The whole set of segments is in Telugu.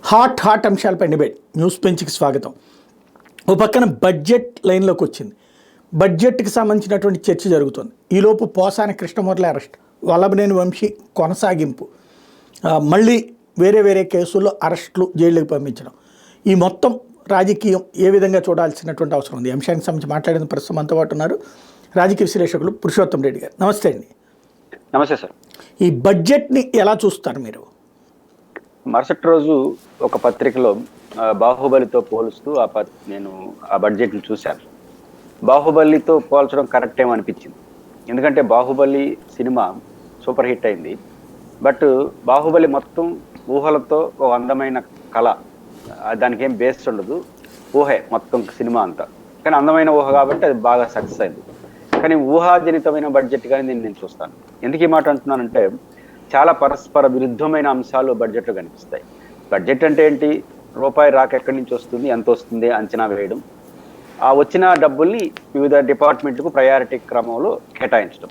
హాట్ అంశాలపై డిబేట్ న్యూస్ పెంచ్కి స్వాగతం. ఓ పక్కన బడ్జెట్ లైన్లోకి వచ్చింది. బడ్జెట్కి సంబంధించినటువంటి చర్చ జరుగుతుంది. ఈలోపు పోసాని కృష్ణమురళి అరెస్ట్, వల్లభనేని వంశీ కొనసాగింపు, మళ్ళీ వేరే కేసుల్లో అరెస్టులు, జైలుకి పంపించడం, ఈ మొత్తం రాజకీయం ఏ విధంగా చూడాల్సినటువంటి అవసరం ఉంది. ఈ అంశానికి సంబంధించి మాట్లాడిన ప్రస్తుతం మనతో పాటు ఉన్నారు రాజకీయ విశ్లేషకులు పురుషోత్తం రెడ్డి గారు. నమస్తే అండి. నమస్తే సార్. ఈ బడ్జెట్ని ఎలా చూస్తారు మీరు? మరుసటి రోజు ఒక పత్రికలో బాహుబలితో పోలుస్తూ నేను ఆ బడ్జెట్ని చూశాను. బాహుబలితో పోల్చడం కరెక్ట్ ఏమో అనిపించింది. ఎందుకంటే బాహుబలి సినిమా సూపర్ హిట్ అయింది. బట్ బాహుబలి మొత్తం ఊహలతో ఓ అందమైన కళ, దానికి ఏం బేస్ ఉండదు, ఊహే మొత్తం సినిమా అంతా. కానీ అందమైన ఊహ కాబట్టి అది బాగా సక్సెస్ అయింది. కానీ ఊహాజనితమైన బడ్జెట్ కానీ నేను చూస్తాను. ఎందుకు ఈ మాట అంటున్నానంటే, చాలా పరస్పర విరుద్ధమైన అంశాలు బడ్జెట్లో కనిపిస్తాయి. బడ్జెట్ అంటే ఏంటి? రూపాయి రాక ఎక్కడి నుంచి వస్తుంది, ఎంత వస్తుంది అంచనా వేయడం, ఆ వచ్చిన డబ్బుల్ని వివిధ డిపార్ట్మెంట్లకు ప్రయారిటీ క్రమంలో కేటాయించడం.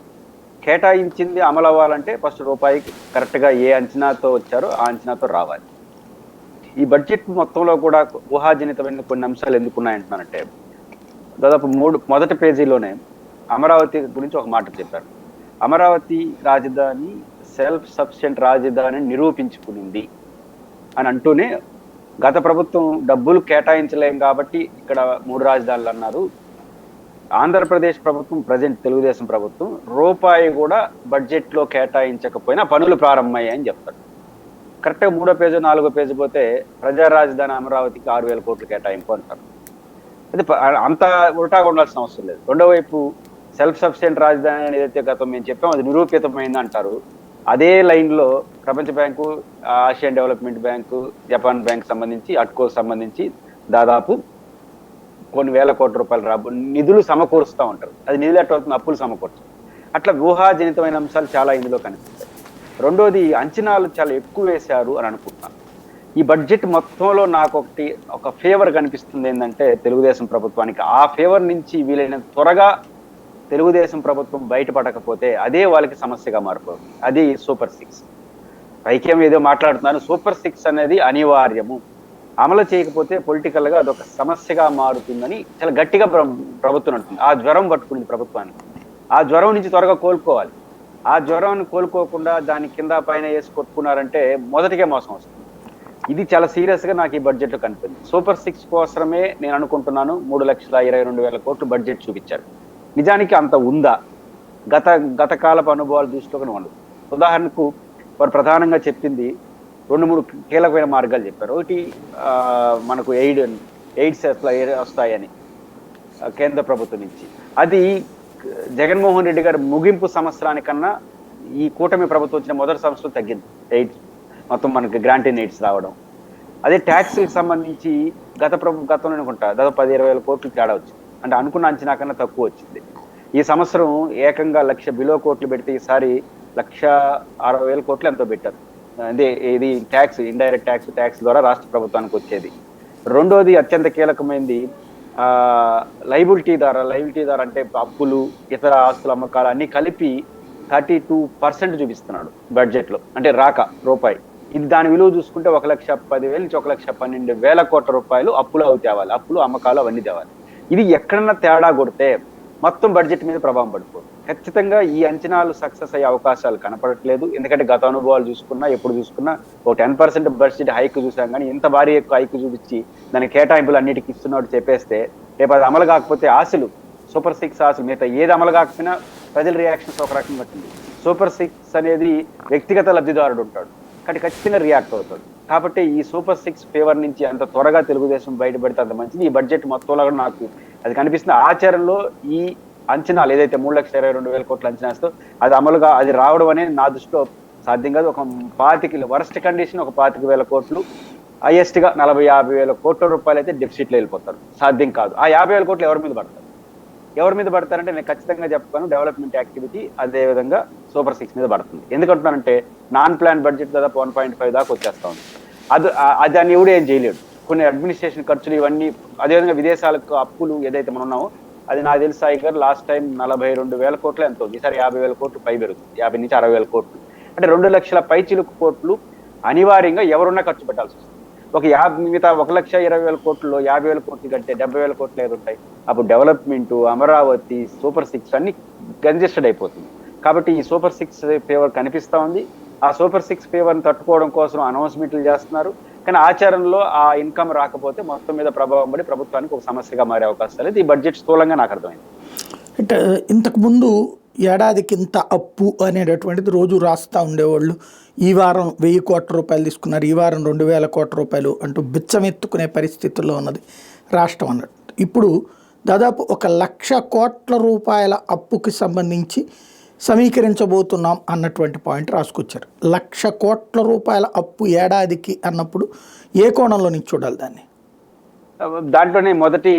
కేటాయించింది అమలు అవ్వాలంటే ఫస్ట్ రూపాయికి కరెక్ట్గా ఏ అంచనాతో వచ్చారో ఆ అంచనాతో రావాలి. ఈ బడ్జెట్ మొత్తంలో కూడా ఊహాజనితమైన కొన్ని అంశాలు ఎందుకున్నాయంటున్నానంటే, దాదాపు మొదటి పేజీలోనే అమరావతి గురించి ఒక మాట చెప్పారు. అమరావతి రాజధాని సెల్ఫ్ సఫిషియెంట్ రాజధాని నిరూపించుకునింది అని అంటూనే, గత ప్రభుత్వం డబ్బులు కేటాయించలేం కాబట్టి ఇక్కడ 3 రాజధానులు అన్నారు. ఆంధ్రప్రదేశ్ ప్రభుత్వం, ప్రజెంట్ తెలుగుదేశం ప్రభుత్వం, రూపాయి కూడా బడ్జెట్లో కేటాయించకపోయినా పనులు ప్రారంభమయ్యాయని చెప్తారు. కరెక్ట్గా 3వ పేజీ 4వ పేజీ పోతే ప్రజా రాజధాని అమరావతికి 6,000 కోట్లు కేటాయింపు అంటారు. అది అంత ఉల్టాగా ఉండాల్సిన అవసరం లేదు. రెండో వైపు సెల్ఫ్ సఫిషియెంట్ రాజధాని అని ఏదైతే గతం మేము చెప్పామో అది నిరూపితమైంది అంటారు. అదే లైన్లో ప్రపంచ bank, Asian development bank, Japan bank సంబంధించి, అట్కో సంబంధించి దాదాపు కొన్ని వేల కోట్ల రూపాయల నిధులు సమకూరుస్తూ ఉంటారు. అది నిధులు ఎట్లవుతుంది? అప్పులు సమకూర్చు. అట్లా ఊహాజనితమైన అంశాలు చాలా ఇందులో కనిపిస్తాయి. రెండోది, అంచనాలు చాలా ఎక్కువ వేశారు అని అనుకుంటున్నాను. ఈ బడ్జెట్ మొత్తంలో నాకు ఒక ఫేవర్ కనిపిస్తుంది ఏంటంటే, తెలుగుదేశం ప్రభుత్వానికి. ఆ ఫేవర్ నుంచి వీలైనంత త్వరగా తెలుగుదేశం ప్రభుత్వం బయటపడకపోతే అదే వాళ్ళకి సమస్యగా మారిపోతుంది. అది సూపర్ 6. పైకేం ఏదో మాట్లాడుతున్నాను, సూపర్ 6 అనేది అనివార్యము, అమలు చేయకపోతే పొలిటికల్గా అదొక సమస్యగా మారుతుందని చాలా గట్టిగా ప్రభుత్వం అంటుంది. ఆ జ్వరం పట్టుకుంది ప్రభుత్వానికి. ఆ జ్వరం నుంచి త్వరగా కోలుకోవాలి. ఆ జ్వరాన్ని కోలుకోకుండా దాని కింద పైన వేసి కొట్టుకున్నారంటే మొదటికే మోసం వస్తుంది. ఇది చాలా సీరియస్గా నాకు ఈ బడ్జెట్లో కనిపిస్తుంది. సూపర్ 6 కోసమే నేను అనుకుంటున్నాను 3,22,000 కోట్లు బడ్జెట్ చూపించారు. నిజానికి అంత ఉందా? గత కాలపు అనుభవాలు దృష్టిలో ఉండదు. ఉదాహరణకు వారు ప్రధానంగా చెప్పింది 2-3 కీలకమైన మార్గాలు చెప్పారు. ఒకటి, మనకు ఎయిడ్స్ వస్తాయని కేంద్ర ప్రభుత్వం నుంచి. అది జగన్మోహన్ రెడ్డి గారి ముగింపు సంవత్సరానికన్నా ఈ కూటమి ప్రభుత్వం వచ్చిన మొదటి సంవత్సరం తగ్గింది ఎయిడ్స్ మొత్తం, మనకి గ్రాంటీన్ ఎయిడ్స్ రావడం. అదే ట్యాక్స్కి సంబంధించి గతంలో అనుకుంటా దాదాపు 10,000-20,000 కోట్లు తేడా వచ్చింది. అంటే అనుకున్న అంచనా కన్నా తక్కువ వచ్చింది. ఈ సంవత్సరం ఏకంగా 1,00,000 బిలో కోట్లు పెడితే ఈసారి 1,60,000 కోట్లు ఎంతో పెట్టారు. అదే ఇది ట్యాక్స్, ఇండైరెక్ట్ ట్యాక్స్ ద్వారా రాష్ట్ర ప్రభుత్వానికి వచ్చేది. రెండోది అత్యంత కీలకమైనది లైబిలిటీ ద్వారా అంటే అప్పులు, ఇతర ఆస్తుల అమ్మకాలు అన్నీ కలిపి 32% చూపిస్తున్నాడు బడ్జెట్లో. అంటే రాక రూపాయి. ఇది దాని విలువ చూసుకుంటే 1,10,000 నుంచి 1,12,000 కోట్ల రూపాయలు అప్పులు తేవాలి. అప్పులు, అమ్మకాలు అవన్నీ తేవాలి. ఇది ఎక్కడన్నా తేడా కొడితే మొత్తం బడ్జెట్ మీద ప్రభావం పడిపోతుంది. ఖచ్చితంగా ఈ అంచనాలు సక్సెస్ అయ్యే అవకాశాలు కనపడట్లేదు. ఎందుకంటే గత అనుభవాలు చూసుకున్నా, ఎప్పుడు చూసుకున్నా ఒక 10% బడ్జెట్ హైక్ చూసాం. కానీ ఇంత భారీ ఎక్కువ హైక్ చూపించి దాని కేటాయింపులు అన్నిటికీ ఇస్తున్నట్టు చెప్పేస్తే రేపు అది అమలు కాకపోతే ఆశలు, సూపర్ 6 ఆశలు, మిగతా ఏది అమలు కాకపోయినా ప్రజల రియాక్షన్స్ ఒక రకంగా ఉంటుంది. సూపర్ 6 అనేది వ్యక్తిగత లబ్ధిదారుడు ఉంటాడు, కానీ ఖచ్చితంగా రియాక్ట్ అవుతాడు. కాబట్టి ఈ సూపర్ 6 ఫేవర్ నుంచి అంత త్వరగా తెలుగుదేశం బయటపడితే అంత మంచిది. ఈ బడ్జెట్ మొత్తంలో కూడా నాకు అది కనిపిస్తుంది. ఆచరణలో ఈ అంచనాలు ఏదైతే 3,22,000 కోట్ల అంచనాస్తో అది రావడం అనేది నా దృష్టిలో సాధ్యం కాదు. ఒక 25 వరస్ట్ కండిషన్, ఒక 25,000 కోట్లు, హైయెస్ట్గా 40,000-50,000 కోట్ల రూపాయలు అయితే డెఫిసిట్లో వెళ్ళిపోతారు. సాధ్యం కాదు. ఆ 50,000 కోట్లు ఎవరి మీద పడతారంటే నేను ఖచ్చితంగా చెప్తాను, డెవలప్మెంట్ యాక్టివిటీ, అదేవిధంగా సూపర్ 6 మీద పడుతుంది. ఎందుకంటున్నానంటే నాన్ ప్లాన్ బడ్జెట్ దాదాపు 1.5 దాకా వచ్చేస్తా ఉంది. అది దాన్ని ఎవడు ఏం చేయలేడు. కొన్ని అడ్మినిస్ట్రేషన్ ఖర్చులు ఇవన్నీ, అదేవిధంగా విదేశాలకు అప్పులు ఏదైతే మనం ఉన్నామో అది నాకు తెలిసి సాయిగారు లాస్ట్ టైం 42,000 కోట్లు ఎంతో, ఈసారి 50,000 కోట్లు పై పెరుగుతుంది, 50 నుంచి 60,000 కోట్లు. అంటే 2 లక్షల పైచిలుకు కోట్లు అనివార్యంగా ఎవరున్నా ఖర్చు పెట్టాల్సి వస్తుంది. ఒక మిగతా 1,20,000 కోట్లలో 50,000 కోట్లు కంటే 70,000 కోట్లు ఏది ఉంటాయి. అప్పుడు డెవలప్మెంట్, అమరావతి, సూపర్ 6 అన్ని కంజెస్టెడ్ అయిపోతుంది. కాబట్టి ఈ సూపర్ 6 ఫేవర్ కనిపిస్తా ఉంది. ఆ సూపర్ 6 ఫేవర్ని తట్టుకోవడం కోసం అనౌన్స్మెంట్లు చేస్తున్నారు. కానీ ఆచరణలో ఆ ఇన్కమ్ రాకపోతే మొత్తం మీద ప్రభావం పడి ప్రభుత్వానికి ఒక సమస్యగా మారే అవకాశాలు లేదు. ఈ బడ్జెట్ స్థూలంగా నాకు అర్థమైంది. అంటే ఇంతకుముందు ఏడాదికి ఇంత అప్పు అనేటటువంటిది రోజు రాస్తూ ఉండేవాళ్ళు. ఈ వారం 1,000 కోట్ల రూపాయలు తీసుకున్నారు, ఈ వారం 2,000 కోట్ల రూపాయలు అంటూ బిచ్చమెత్తుకునే పరిస్థితుల్లో ఉన్నది రాష్ట్రం అన్నట్టు. ఇప్పుడు దాదాపు 1,00,000 కోట్ల రూపాయల అప్పుకి సంబంధించి సమీకరించబోతున్నాం అన్నటువంటి పాయింట్ రాసుకొచ్చారు. 1,00,000 కోట్ల రూపాయల అప్పు ఏడాదికి అన్నప్పుడు ఏ కోణంలో నుంచి చూడాలి దాన్ని? దాంట్లోనే మొదటి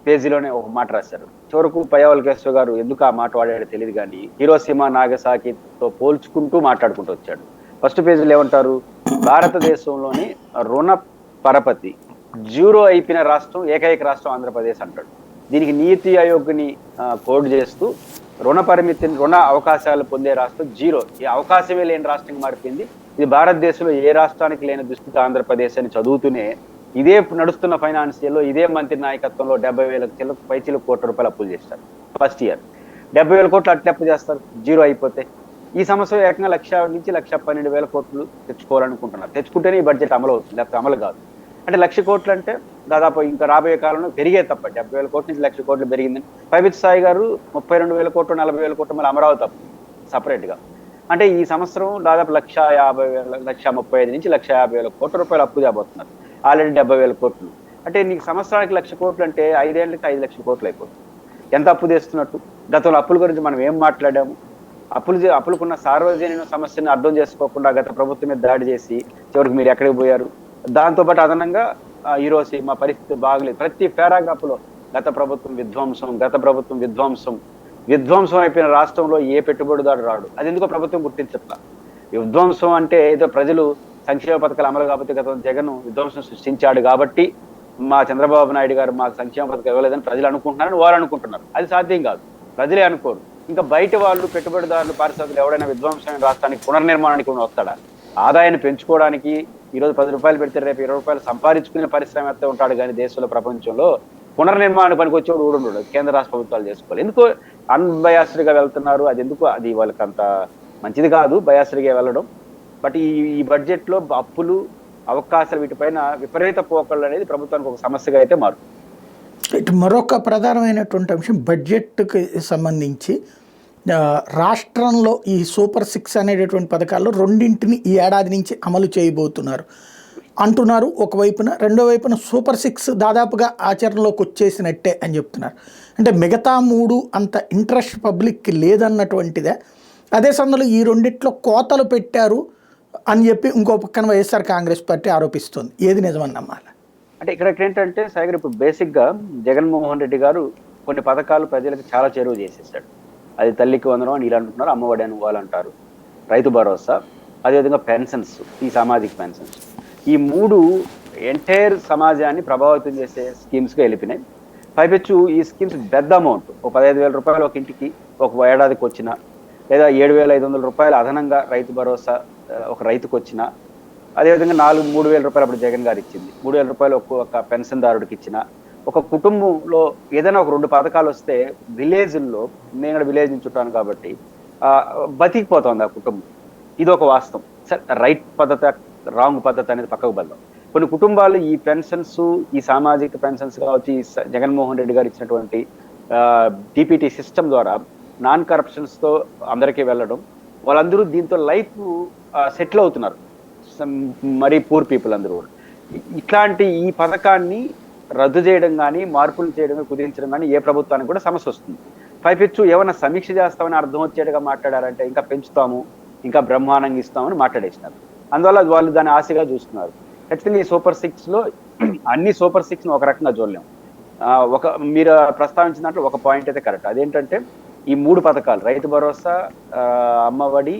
పేజీలోనే ఒక మాట రాశారు. చివరకు పయ్యావుల కేశవ్ గారు ఎందుకు ఆ మాట వాడాడో తెలియదు కానీ హిరోషిమా నాగసాకితో పోల్చుకుంటూ మాట్లాడుకుంటూ వచ్చాడు. ఫస్ట్ పేజీలో ఏమంటారు, భారతదేశంలోని రుణ పరపతి 0 అయిపోయిన రాష్ట్రం ఏకైక రాష్ట్రం ఆంధ్రప్రదేశ్ అంటాడు. దీనికి నీతి ఆయోగ్ని కోడ్ చేస్తూ రుణ అవకాశాలు పొందే రాష్ట్రం 0, ఈ అవకాశమే లేని రాష్ట్రంగా మారిపోయింది. ఇది భారతదేశంలో ఏ రాష్ట్రానికి లేని దుస్థితి ఆంధ్రప్రదేశ్ అని చదువుతూనే ఇదే నడుస్తున్న ఫైనాన్షియల్లో ఇదే మంత్రి నాయకత్వంలో 70,000 పైచిలకు కోట్ల రూపాయలు అప్పులు చేస్తారు. ఫస్ట్ ఇయర్ 70,000 కోట్లు అట్లా అప్పు చేస్తారు 0 అయిపోతే. ఈ సంవత్సరం ఏకంగా 1,00,000 నుంచి 1,12,000 కోట్లు తెచ్చుకోవాలనుకుంటున్నారు. తెచ్చుకుంటేనే ఈ బడ్జెట్ అమలు అవుతుంది, లేకపోతే అమలు కాదు. అంటే 1,00,000 కోట్లు అంటే దాదాపు ఇంకా రాబోయే కాలంలో పెరిగే తప్ప 70,000 కోట్ల నుంచి 1,00,000 కోట్లు పెరిగిందని పైబిత్ సాయి గారు 32,000 కోట్లు 40,000 కోట్లు మళ్ళీ అమరావతి అప్పు సపరేట్గా. అంటే ఈ సంవత్సరం దాదాపు 1,50,000 1,35,000 నుంచి 1,50,000 కోట్ల రూపాయలు అప్పు చేయబోతున్నారు. ఆల్రెడీ 70,000 కోట్లు. అంటే నీకు సంవత్సరానికి 1,00,000 కోట్లు అంటే 5 ఏళ్ళకి 5,00,000 కోట్లు అయిపోతుంది. ఎంత అప్పు తెస్తున్నట్టు? గతంలో అప్పుల గురించి మనం ఏం మాట్లాడాము? అప్పులకున్న సార్వజనిక సమస్యను అర్థం చేసుకోకుండా గత ప్రభుత్వం మీద దాడి చేసి చివరికి మీరు ఎక్కడికి పోయారు? దాంతోపాటు అదనంగా ఈరోజు మా పరిస్థితి బాగలేదు. ప్రతి పారాగ్రాఫ్లో గత ప్రభుత్వం విధ్వంసం అయిపోయిన రాష్ట్రంలో ఏ పెట్టుబడిదారు రాడు. అది ఎందుకో ప్రభుత్వం గుర్తించట్లా. విధ్వంసం అంటే ఏదో ప్రజలు సంక్షేమ పథకాలు అమలు కాకపోతే గత జగన్ విధ్వంసం సృష్టించాడు కాబట్టి మా చంద్రబాబు నాయుడు గారు మాకు సంక్షేమ పథకాలు ఇవ్వలేదని ప్రజలు అనుకుంటున్నారని వారు అనుకుంటున్నారు. అది సాధ్యం కాదు, ప్రజలే అనుకోరు. ఇంకా బయట వాళ్ళు పెట్టుబడిదారులు పారిశ్రామికులు ఎవరైనా విధ్వంసమైన రాష్ట్రానికి పునర్నిర్మాణానికి వస్తాడా? ఆదాయాన్ని పెంచుకోవడానికి ఈరోజు 10 రూపాయలు పెడితే రేపు 20 రూపాయలు సంపాదించుకునే పారిశ్రామికవేత్త ఉంటాడు కానీ దేశంలో ప్రపంచంలో పునర్నిర్మాణ పనికి వచ్చేవాడు ఊడుండడు. కేంద్ర రాష్ట్ర ప్రభుత్వాలు చేసుకోవాలి. ఎందుకో అన్బయాస్డ్గా వెళ్తున్నారు. అది ఎందుకు, అది వాళ్ళకి అంత మంచిది కాదు బయాస్డ్గా వెళ్ళడం. బట్ ఈ బడ్జెట్లో అప్పులు అవకాశాలు వీటిపైన విపరీత పోకళ్ళు అనేది ప్రభుత్వానికి ఒక సమస్యగా అయితే మారుతుంది. ఇటు మరొక ప్రధానమైనటువంటి అంశం బడ్జెట్కి సంబంధించి రాష్ట్రంలో ఈ సూపర్ 6 అనేటటువంటి పథకాల్లో 2ంటిని ఈ ఏడాది నుంచి అమలు చేయబోతున్నారు అంటున్నారు ఒకవైపున. రెండో వైపున సూపర్ 6 దాదాపుగా ఆచరణలోకి వచ్చేసినట్టే అని చెప్తున్నారు. అంటే మిగతా 3 అంత ఇంట్రెస్ట్ పబ్లిక్కి లేదన్నటువంటిదే. అదే సమయంలో ఈ 2ంటిలో కోతలు పెట్టారు అని చెప్పి ఇంకో పక్కన వైఎస్ఆర్ కాంగ్రెస్ పార్టీ ఆరోపిస్తుంది. ఏది నిజమని నమ్మాలి? అంటే ఇక్కడ ఏంటంటే సాగర్, ఇప్పుడు బేసిక్గా జగన్మోహన్ రెడ్డి గారు కొన్ని పథకాలు ప్రజలకు చాలా చేరువ చేసేసాడు. అది తల్లికి వందనం అని వీళ్ళు అంటున్నారు, అమ్మఒడి అని వాళ్ళు అంటారు, రైతు భరోసా, అదేవిధంగా పెన్షన్స్, ఈ సామాజిక పెన్షన్స్. ఈ 3 ఎంటైర్ సమాజాన్ని ప్రభావితం చేసే స్కీమ్స్గా వెళ్ళిపోయినాయి. పైపెచ్చు ఈ స్కీమ్స్ పెద్ద అమౌంట్, ఒక 15,000 రూపాయలు ఒక ఇంటికి ఒక ఏడాదికి వచ్చిన, లేదా 7,500 రూపాయలు అదనంగా రైతు భరోసా ఒక రైతుకు వచ్చిన, అదేవిధంగా 3,000 రూపాయలు అప్పుడు జగన్ గారు ఇచ్చింది, 3,000 రూపాయలు ఒక్కొక్క పెన్షన్దారుడికి ఇచ్చిన. ఒక కుటుంబంలో ఏదైనా ఒక 2 పథకాలు వస్తే విలేజ్ల్లో, నేను విలేజ్ నుంచి చుట్టాను కాబట్టి బతికిపోతుంది ఆ కుటుంబం. ఇది ఒక వాస్తవం. సరే, రైట్ పద్ధతి రాంగ్ పద్ధతి అనేది పక్కకు బద్దాం. కొన్ని కుటుంబాలు ఈ పెన్షన్స్, ఈ సామాజిక పెన్షన్స్ కావచ్చు, ఈ జగన్మోహన్ రెడ్డి గారు ఇచ్చినటువంటి డిపిటీ సిస్టమ్ ద్వారా నాన్ కరప్షన్స్తో అందరికీ వెళ్ళడం, వాళ్ళందరూ దీంతో లైఫ్ సెటిల్ అవుతున్నారు. మరీ పూర్ పీపుల్ అందరూ కూడా. ఇట్లాంటి ఈ పథకాన్ని రద్దు చేయడం కానీ మార్పులు చేయడం కుదిరించడం కానీ ఏ ప్రభుత్వానికి కూడా సమస్య వస్తుంది. పైపెచ్చు ఏమైనా సమీక్ష చేస్తామని అర్థం వచ్చేట్టుగా మాట్లాడారంటే ఇంకా పెంచుతాము, ఇంకా బ్రహ్మాండంగా ఇస్తామని మాట్లాడేసినారు. అందువల్ల వాళ్ళు దాన్ని ఆశగా చూస్తున్నారు. ఖచ్చితంగా ఈ సూపర్ 6లో అన్ని సూపర్ 6ను ఒక రకంగా చూడలేము. మీరు ప్రస్తావించిన దాంట్లో ఒక పాయింట్ అయితే కరెక్ట్. అదేంటంటే ఈ 3 పథకాలు, రైతు భరోసా, అమ్మఒడి,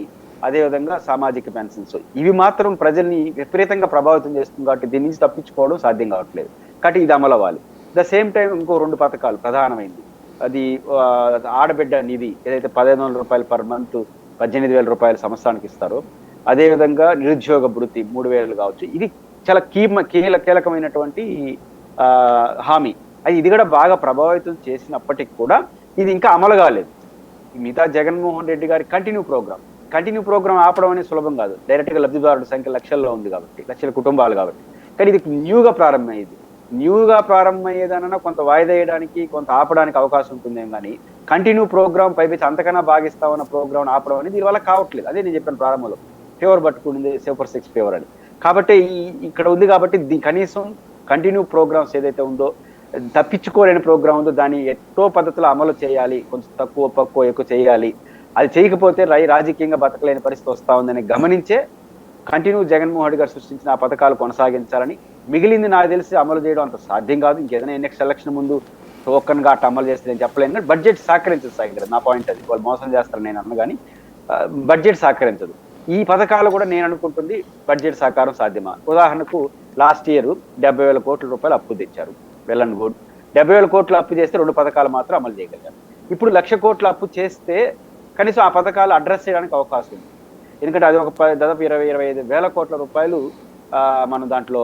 అదేవిధంగా సామాజిక పెన్షన్స్, ఇవి మాత్రం ప్రజల్ని విపరీతంగా ప్రభావితం చేస్తుంది కాబట్టి దీని నుంచి తప్పించుకోవడం సాధ్యం కావట్లేదు. కాబట్టి ఇది అమలు అవ్వాలి. ద సేమ్ టైం ఇంకో 2 పథకాలు ప్రధానమైంది. అది ఆడబిడ్డ నిధి, ఏదైతే 1,500 రూపాయలు పర్ మంత్ 18,000 రూపాయలు సంవత్సరానికి ఇస్తారో, అదేవిధంగా నిరుద్యోగ భృతి 3,000 కావచ్చు. ఇది చాలా కీలకమైనటువంటి హామీ. అది ఇది కూడా బాగా ప్రభావితం చేసినప్పటికీ కూడా ఇది ఇంకా అమలు కాలేదు. మిగతా జగన్మోహన్ రెడ్డి గారి కంటిన్యూ ప్రోగ్రామ్ ఆపడం అనేది సులభం కాదు. డైరెక్ట్ గా లబ్ధిదారుల సంఖ్య లక్షల్లో ఉంది కాబట్టి, లక్షల కుటుంబాలు కాబట్టి. కానీ ఇది న్యూగా ప్రారంభమయ్యేదన్నా కొంత వాయిదా వేయడానికి, కొంత ఆపడానికి అవకాశం ఉంటుందేం కానీ కంటిన్యూ ప్రోగ్రామ్ పైపించి అంతకన్నా బాగిస్తామన్న ప్రోగ్రామ్ ఆపడం అనేది దీనివల్ల కావట్లేదు. అదే నేను చెప్పాను ప్రారంభంలో, ఫేవర్ పట్టుకుంది సూపర్ 6 ఫేవర్ అని. కాబట్టి ఇక్కడ ఉంది కాబట్టి కనీసం కంటిన్యూ ప్రోగ్రామ్స్ ఏదైతే ఉందో, తప్పించుకోలేని ప్రోగ్రామ్ ఉందో దాన్ని ఎట్టో పద్ధతిలో అమలు చేయాలి. కొంచెం తక్కువ ఎక్కువ చేయాలి. అది చేయకపోతే రాజకీయంగా బతకలేని పరిస్థితి వస్తా ఉందని గమనించే కంటిన్యూ జగన్మోహన్ రెడ్డి గారు సృష్టించిన ఆ పథకాలు కొనసాగించాలని. మిగిలింది నాకు తెలిసి అమలు చేయడం అంత సాధ్యం కాదు. ఇంకేదైనా నెక్స్ట్ ఎలక్షన్ ముందు టోకన్ గా అమలు చేస్తే నేను చెప్పలేను. కానీ బడ్జెట్ సహకరించదు సార్, నా పాయింట్ అది. వాళ్ళు మోసం చేస్తారు నేను అన్న కానీ బడ్జెట్ సహకరించదు. ఈ పథకాలు కూడా నేను అనుకుంటుంది బడ్జెట్ సహకారం సాధ్యమా? ఉదాహరణకు లాస్ట్ ఇయర్ 70,000 కోట్ల రూపాయలు అప్పు తెచ్చారు, వెల్ అండ్ గుడ్. 70,000 కోట్ల అప్పు చేస్తే 2 పథకాలు మాత్రం అమలు చేయగలిగారు. ఇప్పుడు 1,00,000 కోట్ల అప్పు చేస్తే కనీసం ఆ పథకాలు అడ్రస్ చేయడానికి అవకాశం ఉంది. ఎందుకంటే అది ఒక దాదాపు 20-25 వేల కోట్ల రూపాయలు మనం దాంట్లో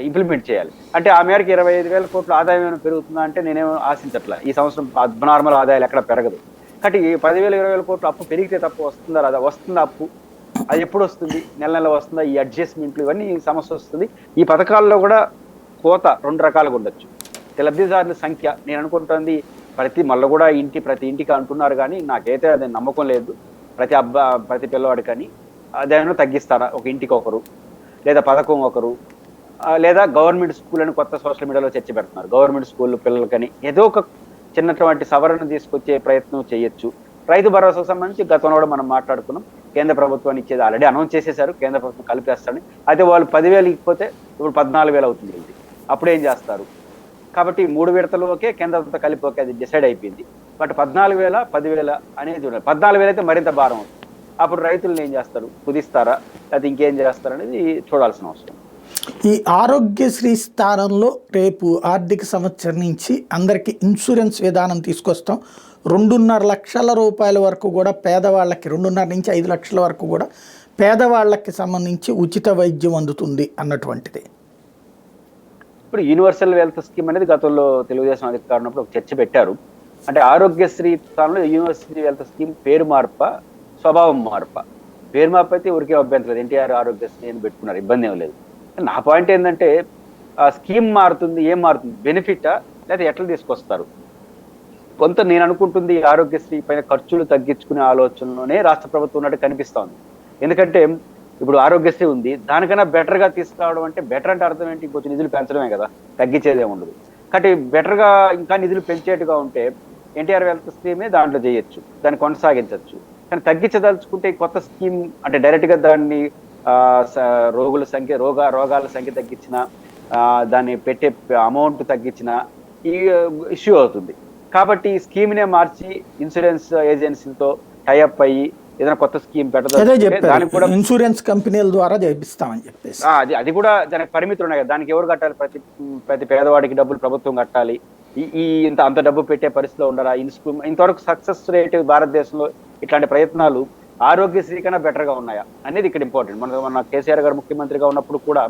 ఇంప్లిమెంట్ చేయాలి. అంటే ఆ మేరకు 25,000 కోట్ల ఆదాయం ఏమైనా పెరుగుతుందా అంటే నేనేమో ఆశించట్లా. ఈ సంవత్సరం నార్మల్ ఆదాయాలు ఎక్కడ పెరగదు. కాబట్టి 10,000-20,000 కోట్ల అప్పు పెరిగితే తప్ప వస్తుందా రాదా? వస్తుందా అప్పు? అది ఎప్పుడు వస్తుంది? నెల వస్తుందా? ఈ అడ్జస్ట్మెంట్లు ఇవన్నీ సమస్య వస్తుంది. ఈ పథకాల్లో కూడా కోత 2 రకాలుగా ఉండొచ్చు. లబ్ధిదారుల సంఖ్య నేను అనుకుంటుంది మళ్ళీ కూడా ప్రతి ఇంటికి అంటున్నారు కానీ నాకైతే అది నమ్మకం లేదు. ప్రతి పిల్లవాడికి కానీ అదేమైనా తగ్గిస్తారా? ఒక ఇంటికి ఒకరు, లేదా పథకం ఒకరు, లేదా గవర్నమెంట్ స్కూల్ అని కొత్త సోషల్ మీడియాలో చర్చ పెడుతున్నారు. గవర్నమెంట్ స్కూల్ పిల్లలకని ఏదో ఒక చిన్నటువంటి సవరణ తీసుకొచ్చే ప్రయత్నం చేయొచ్చు. రైతు భరోసా సంబంధించి గతంలో కూడా మనం మాట్లాడుకున్నాం. కేంద్ర ప్రభుత్వాన్ని ఇచ్చేది ఆల్రెడీ అనౌన్స్ చేసేశారు, కేంద్ర ప్రభుత్వం కలిపేస్తారని. అయితే వాళ్ళు 10,000 ఇకపోతే ఇప్పుడు 14,000 అవుతుంది. అప్పుడు ఏం చేస్తారు? కాబట్టి 3 విడతలు ఓకే, కేంద్ర ప్రభుత్వం కలిపి ఓకే, అది డిసైడ్ అయిపోయింది. బట్ 14,000, 10,000 అనేది 14,000 అయితే మరింత భారం అవుతుంది. అప్పుడు రైతులను ఏం చేస్తారు? కుదిస్తారా, లేకపోతే ఇంకేం చేస్తారు అనేది చూడాల్సిన అవసరం. ఈ ఆరోగ్యశ్రీ స్థానంలో రేపు ఆర్థిక సంవత్సరం నుంచి అందరికీ ఇన్సూరెన్స్ విధానం తీసుకొస్తాం. 2.5 లక్షల రూపాయల వరకు కూడా పేదవాళ్ళకి, 2.5 నుంచి 5 లక్షల వరకు కూడా పేదవాళ్ళకి సంబంధించి ఉచిత వైద్యం అందుతుంది అన్నటువంటిది. ఇప్పుడు యూనివర్సల్ వెల్త్ స్కీమ్ అనేది గతంలో తెలుగుదేశం అధికారం ఉన్నప్పుడు ఒక చర్చ పెట్టారు. అంటే ఆరోగ్యశ్రీ స్థానంలో యూనివర్సల్ వెల్త్ స్కీమ్ పేరు మార్ప, స్వభావం మార్ప. పేరు మార్పు అయితే ఊరికే అభ్యంతరం లేదు. ఎన్టీఆర్ ఆరోగ్యశ్రీ అని పెట్టుకున్నారు, ఇబ్బంది ఏం లేదు. నా పాయింట్ ఏంటంటే ఆ స్కీమ్ మారుతుంది, ఏం మారుతుంది? బెనిఫిటా లేదా ఎట్లా తీసుకొస్తారు? కొంత నేను అనుకుంటుంది ఆరోగ్యశ్రీ పైన ఖర్చులు తగ్గించుకునే ఆలోచనలోనే రాష్ట్ర ప్రభుత్వం ఉన్నట్టు కనిపిస్తోంది. ఎందుకంటే ఇప్పుడు ఆరోగ్యశ్రీ ఉంది, దానికన్నా బెటర్గా తీసుకురావడం అంటే బెటర్ అంటే అర్థం ఏంటి? కొంచెం నిధులు పెంచడమే కదా, తగ్గించేదే ఉండదు. కాబట్టి బెటర్గా ఇంకా నిధులు పెంచేట్టుగా ఉంటే ఎన్టీఆర్ వెల్త్ స్కీమే దాంట్లో చేయొచ్చు, దాన్ని కొనసాగించవచ్చు. కానీ తగ్గించదలుచుకుంటే కొత్త స్కీమ్ అంటే డైరెక్ట్గా దాన్ని రోగాల సంఖ్య తగ్గించిన, దాన్ని పెట్టే అమౌంట్ తగ్గించిన ఈ ఇష్యూ అవుతుంది. కాబట్టి ఈ స్కీమ్నే మార్చి ఇన్సూరెన్స్ ఏజెన్సీలతో టైఅప్ అయ్యి ఏదైనా కొత్త స్కీమ్ దానికి కూడా ఇన్సూరెన్స్ కంపెనీల ద్వారా చేపిస్తామని చెప్పేసి అది కూడా దానికి పరిమితులు ఉన్నాయి కదా. దానికి ఎవరు కట్టాలి? ప్రతి పేదవాడికి డబ్బులు ప్రభుత్వం కట్టాలి. అంత డబ్బు పెట్టే పరిస్థితిలో ఉండరా? ఇంతవరకు సక్సెస్ రేట్ భారతదేశంలో ఇట్లాంటి ప్రయత్నాలు ఆరోగ్యశ్రీ కన్నా బెటర్గా ఉన్నాయా అనేది ఇక్కడ ఇంపార్టెంట్. మన కేసీఆర్ గారు ముఖ్యమంత్రిగా ఉన్నప్పుడు కూడా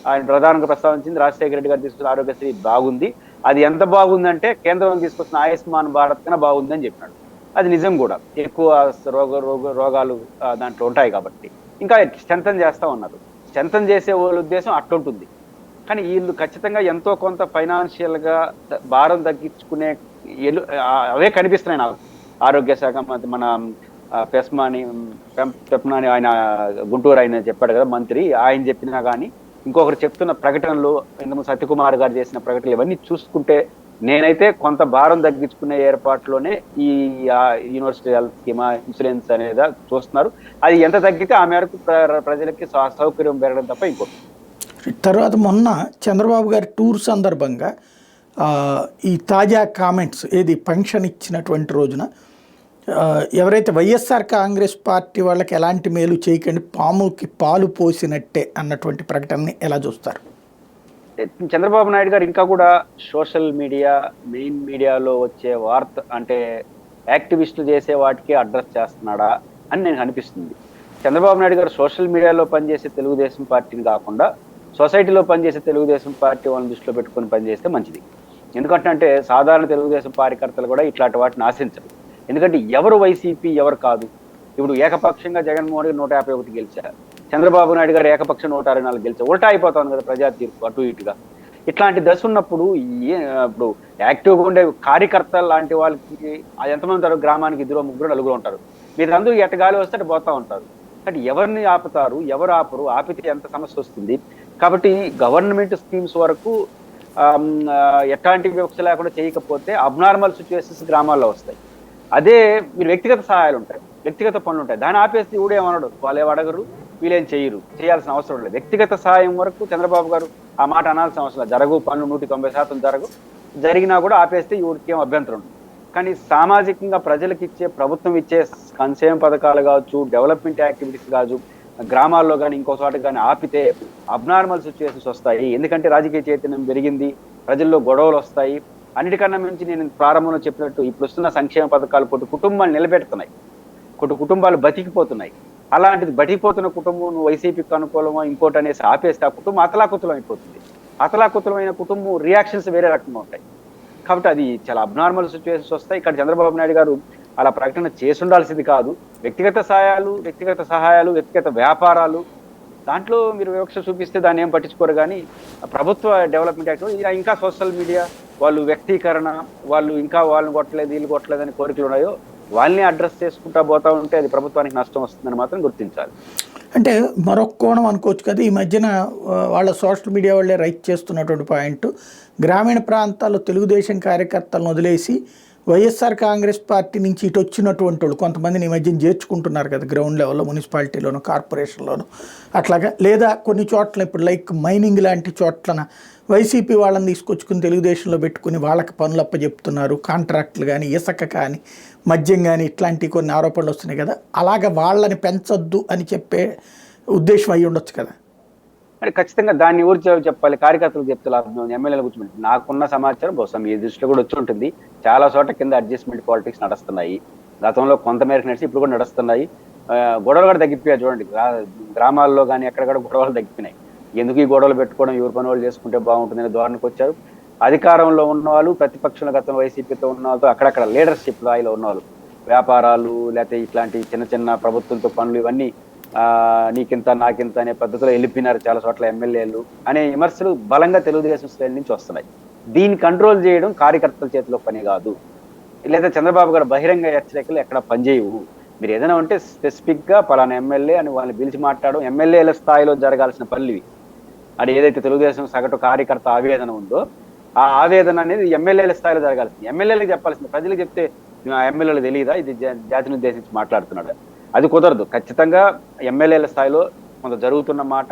ఆయన ప్రధానంగా ప్రస్తావించింది, రాజశేఖర రెడ్డి గారు తీసుకున్న ఆరోగ్యశ్రీ బాగుంది. అది ఎంత బాగుందంటే కేంద్రం తీసుకొస్తున్న ఆయుష్మాన్ భారత్ కన్నా బాగుందని చెప్పినాడు. అది నిజం కూడా. ఎక్కువ రోగాలు దాంట్లో ఉంటాయి కాబట్టి ఇంకా స్ట్రెంథన్ చేస్తూ ఉన్నారు. స్ట్రెంథన్ చేసే వాళ్ళ ఉద్దేశం అట్లుంటుంది. కానీ వీళ్ళు ఖచ్చితంగా ఎంతో కొంత ఫైనాన్షియల్గా భారం తగ్గించుకునే అవే కనిపిస్తున్నాయి నాకు. ఆరోగ్య శాఖ మన పెప్మాని ఆయన గుంటూరు ఆయన చెప్పాడు కదా మంత్రి, ఆయన చెప్పినా కానీ ఇంకొకరు చెప్తున్న ప్రకటనలు, ఇంతకు సత్యకుమార్ గారు చేసిన ప్రకటనలు ఇవన్నీ చూసుకుంటే నేనైతే కొంత భారం తగ్గించుకునే ఏర్పాట్లోనే ఈ యూనివర్సిటీ హెల్త్ స్కీమ్ ఇన్సూరెన్స్ అనేది చూస్తున్నారు. అది ఎంత తగ్గితే ఆ మేరకు ప్రజలకి సౌకర్యం పెరగడం తప్ప ఇంకోటి. తర్వాత మొన్న చంద్రబాబు గారి టూర్ సందర్భంగా ఈ తాజా కామెంట్స్ ఏది పెన్షన్ ఇచ్చినటువంటి రోజున ఎవరైతే వైఎస్ఆర్ కాంగ్రెస్ పార్టీ వాళ్ళకి ఎలాంటి మేలు చేయకండి, పాముకి పాలు పోసినట్టే అన్నటువంటి ప్రకటనని ఎలా చూస్తారు? చంద్రబాబు నాయుడు గారు ఇంకా కూడా సోషల్ మీడియా, మెయిన్ మీడియాలో వచ్చే వార్త అంటే యాక్టివిస్టులు చేసే వాటికి అడ్రస్ చేస్తున్నాడా అని నేను అనిపిస్తుంది. చంద్రబాబు నాయుడు గారు సోషల్ మీడియాలో పనిచేసే తెలుగుదేశం పార్టీని కాకుండా సొసైటీలో పనిచేసే తెలుగుదేశం పార్టీ వాళ్ళని దృష్టిలో పెట్టుకొని పనిచేస్తే మంచిది. ఎందుకంటే సాధారణ తెలుగుదేశం కార్యకర్తలు కూడా ఇట్లాంటి వాటిని ఆశించరు. ఎందుకంటే ఎవరు వైసీపీ ఎవరు కాదు. ఇప్పుడు ఏకపక్షంగా జగన్మోహన్ రెడ్డి 151 గెలిచారు, చంద్రబాబు నాయుడు గారు ఏకపక్షం 164 గెలిచారు. ఉల్టా అయిపోతాను కదా ప్రజా తీర్పు అటు ఇటుగా. ఇట్లాంటి దశ ఉన్నప్పుడు ఇప్పుడు యాక్టివ్గా ఉండే కార్యకర్తలు లాంటి వాళ్ళకి ఎంతమంది ఉంటారు? గ్రామానికి 2, 3, 4 ఉంటారు. మీరు అందరూ ఎట్టగాలి వస్తే అటు పోతా ఉంటారు. అంటే ఎవరిని ఆపుతారు, ఎవరు ఆపరు, ఆపితే ఎంత సమస్య వస్తుంది. కాబట్టి గవర్నమెంట్ స్కీమ్స్ వరకు ఎట్లాంటి వివక్ష లేకుండా చేయకపోతే అబ్నార్మల్ సిచ్యువేషన్స్ గ్రామాల్లో వస్తాయి. అదే మీరు వ్యక్తిగత సహాయాలు ఉంటాయి, వ్యక్తిగత పనులు ఉంటాయి, దాన్ని ఆపేసి ఊడేమనడు, వాళ్ళు ఏం అడగరు, వీళ్ళేం చేయరు, చేయాల్సిన అవసరం లేదు. వ్యక్తిగత సహాయం వరకు చంద్రబాబు గారు ఆ మాట అనాల్సిన అవసరం లేదు. జరగు పనులు 190% జరగు, జరిగినా కూడా ఆపేస్తే ఊరికి ఏం అభ్యంతరం ఉంటుంది. కానీ సామాజికంగా ప్రజలకు ఇచ్చే, ప్రభుత్వం ఇచ్చే సంక్షేమ పథకాలు కావచ్చు, డెవలప్మెంట్ యాక్టివిటీస్ కావచ్చు, గ్రామాల్లో కానీ ఇంకో చోట కానీ ఆపితే అబ్నార్మల్ సిచ్యువేషన్స్ వస్తాయి. ఎందుకంటే రాజకీయ చైతన్యం పెరిగింది, ప్రజల్లో గొడవలు వస్తాయి. అన్నిటికన్నా మించి నేను ప్రారంభంలో చెప్పినట్టు ఇప్పుడు వస్తున్న సంక్షేమ పథకాలు కొట్టు కుటుంబాలు నిలబెడుతున్నాయి, కొట్టు కుటుంబాలు బతికిపోతున్నాయి. అలాంటిది బతికిపోతున్న కుటుంబం నువ్వు వైసీపీకి అనుకూలమో ఇంకోటి అనేసి ఆపేస్తే ఆ కుటుంబం అతలాకుతలం అయిపోతుంది. అతలాకుతలమైన కుటుంబం రియాక్షన్స్ వేరే రకంగా ఉంటాయి. కాబట్టి అది చాలా అబ్నార్మల్ సిచ్యువేషన్స్ వస్తాయి. ఇక్కడ చంద్రబాబు నాయుడు గారు అలా ప్రకటన చేసి ఉండాల్సింది కాదు. వ్యక్తిగత సహాయాలు, వ్యక్తిగత వ్యాపారాలు, దాంట్లో మీరు వివక్ష చూపిస్తే దాన్ని ఏం పట్టించుకోరు. కానీ ప్రభుత్వ డెవలప్మెంట్ యాక్టివిటీ ఇంకా సోషల్ మీడియా వాళ్ళు వ్యక్తీకరణ, వాళ్ళు ఇంకా వాళ్ళని కొట్టలేదు వీళ్ళు కొట్టలేదు అని కోరికలు ఉన్నాయో వాళ్ళని అడ్రస్ చేసుకుంటా పోతా ఉంటే అది ప్రభుత్వానికి నష్టం వస్తుందని మాత్రం గుర్తించాలి. అంటే మరొక కోణం అనుకోవచ్చు కదా, ఈ మధ్యన వాళ్ళ సోషల్ మీడియా వాళ్ళే రైట్ చేస్తున్నటువంటి పాయింట్, గ్రామీణ ప్రాంతాల్లో తెలుగుదేశం కార్యకర్తలను వదిలేసి వైఎస్ఆర్ కాంగ్రెస్ పార్టీ నుంచి ఇటు వచ్చినటువంటి వాళ్ళు కొంతమందిని ఈ మధ్యన చేర్చుకుంటున్నారు కదా, గ్రౌండ్ లెవెల్లో, మున్సిపాలిటీలోను, కార్పొరేషన్లోను అట్లాగా. లేదా కొన్ని చోట్ల ఇప్పుడు లైక్ మైనింగ్ లాంటి చోట్లన వైసీపీ వాళ్ళని తీసుకొచ్చుకుని తెలుగుదేశంలో పెట్టుకుని వాళ్ళకి పనులు అప్పచెప్తున్నారు, కాంట్రాక్టులు కానీ, ఇసుక కానీ, మద్యం కానీ, ఇట్లాంటి కొన్ని ఆరోపణలు వస్తున్నాయి కదా. అలాగ వాళ్ళని పెంచొద్దు అని చెప్పే ఉద్దేశం అయ్యి ఉండొచ్చు కదా. అంటే ఖచ్చితంగా దాన్ని ఊరి చెప్పాలి, కార్యకర్తలు చెప్తే ఎమ్మెల్యేలు కూర్చోబెట్టి. నాకున్న సమాచారం బహుశా మీ దృష్టిలో కూడా వచ్చి ఉంటుంది, చాలా చోట్ల కింద అడ్జస్ట్మెంట్ పాలిటిక్స్ నడుస్తున్నాయి. గతంలో కొంతమేరకు నడిచి ఇప్పుడు కూడా నడుస్తున్నాయి. గొడవలు కూడా తగ్గిపోయాయి చూడండి, గ్రామాల్లో కానీ ఎక్కడెక్కడ గొడవలు తగ్గిపోయినాయి. ఎందుకు ఈ గొడవలు పెట్టుకోవడం, ఎవరి పని వాళ్ళు చేసుకుంటే బాగుంటుందనే ధోరణికి వచ్చారు. అధికారంలో ఉన్న వాళ్ళు, ప్రతిపక్షంలో గతం వైసీపీతో ఉన్న వాళ్ళతో అక్కడక్కడ లీడర్షిప్ స్థాయిలో ఉన్న వాళ్ళు వ్యాపారాలు లేకపోతే ఇట్లాంటి చిన్న చిన్న ప్రభుత్వంతో పనులు ఇవన్నీ నీకింత నాకింత అనే పద్ధతిలో వెళ్ళిపోయినారు చాలా చోట్ల ఎమ్మెల్యేలు అనే విమర్శలు బలంగా తెలుగుదేశం శ్రేణి నుంచి వస్తున్నాయి. దీన్ని కంట్రోల్ చేయడం కార్యకర్తల చేతిలో పని కాదు. లేదా చంద్రబాబు గారు బహిరంగ హెచ్చరికలు ఎక్కడ పనిచేయవు. మీరు ఏదైనా ఉంటే స్పెసిఫిక్ గా పలానా ఎమ్మెల్యే అని వాళ్ళని పిలిచి మాట్లాడడం, ఎమ్మెల్యేల స్థాయిలో జరగాల్సిన పనులు అది ఏదైతే తెలుగుదేశం సగటు కార్యకర్త ఆవేదన ఉందో ఆ ఆవేదన అనేది ఎమ్మెల్యేల స్థాయిలో జరగాల్సింది. ఎమ్మెల్యేలకు చెప్పాల్సింది, ప్రజలకు చెప్తే ఎమ్మెల్యేలు తెలియదా ఇది జాతిని ఉద్దేశించి మాట్లాడుతున్నాడు, అది కుదరదు. ఖచ్చితంగా ఎమ్మెల్యేల స్థాయిలో కొంత జరుగుతున్న మాట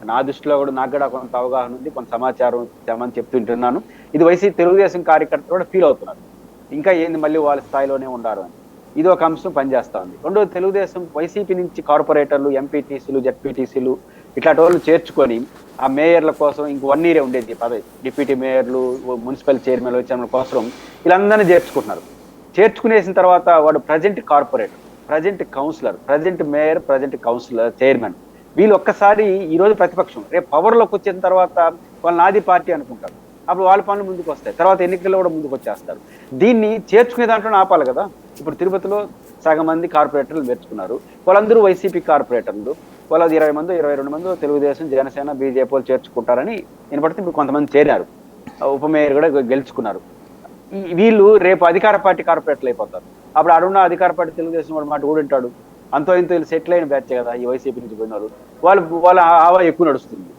నా దృష్టిలో కూడా, నాకు కూడా కొంత అవగాహన ఉంది, కొంత సమాచారం తెమని చెప్తుంటున్నాను. ఇది వైసీపీ తెలుగుదేశం కార్యకర్తలు కూడా ఫీల్ అవుతున్నారు, ఇంకా ఏంది మళ్ళీ వాళ్ళ స్థాయిలోనే ఉండారు అని. ఇది ఒక అంశం పనిచేస్తా ఉంది. రెండోది, తెలుగుదేశం వైసీపీ నుంచి కార్పొరేటర్లు, ఎంపీటీసీలు, జెడ్పీటీసీలు ఇట్లాంటి వాళ్ళు చేర్చుకొని ఆ మేయర్ల కోసం ఇంక 1 year ఉండేది పదవి, డిప్యూటీ మేయర్లు, మున్సిపల్ చైర్మన్లు వచ్చే కోసం వీళ్ళందరినీ చేర్చుకుంటున్నారు. చేర్చుకునేసిన తర్వాత వాడు present corporator, present councillor, present mayor, present councillor, chairman, వీళ్ళు ఒక్కసారి ఈ రోజు ప్రతిపక్షం, రేపు పవర్లోకి వచ్చిన తర్వాత వాళ్ళు నాది పార్టీ అనుకుంటారు. అప్పుడు వాళ్ళ పనులు ముందుకు వస్తాయి, తర్వాత ఎన్నికల్లో కూడా ముందుకు వచ్చేస్తారు. దీన్ని చేర్చుకునే దాంట్లో ఆపాలి కదా. ఇప్పుడు తిరుపతిలో సగం మంది కార్పొరేటర్లు చేర్చుకున్నారు, వాళ్ళందరూ వైసీపీ కార్పొరేటర్లు, వాళ్ళు 20 మంది 22 మంది తెలుగుదేశం, జనసేన, బీజేపీ వాళ్ళు చేర్చుకుంటారని వినపడితే ఇప్పుడు కొంతమంది చేరారు, ఉప మేయర్ కూడా గెలుచుకున్నారు. వీళ్ళు రేపు అధికార పార్టీ కార్పొరేటర్లు అయిపోతారు. అప్పుడు అడున్న అధికార పార్టీ తెలుగుదేశం వాడు మాట ఊడింటాడు, అంతో ఇంతో వీళ్ళు సెటిల్ అయిన బ్యాచ్ కదా ఈ వైసీపీ నుంచి పోయినారు, వాళ్ళ ఆవా ఎక్కువ నడుస్తుంది.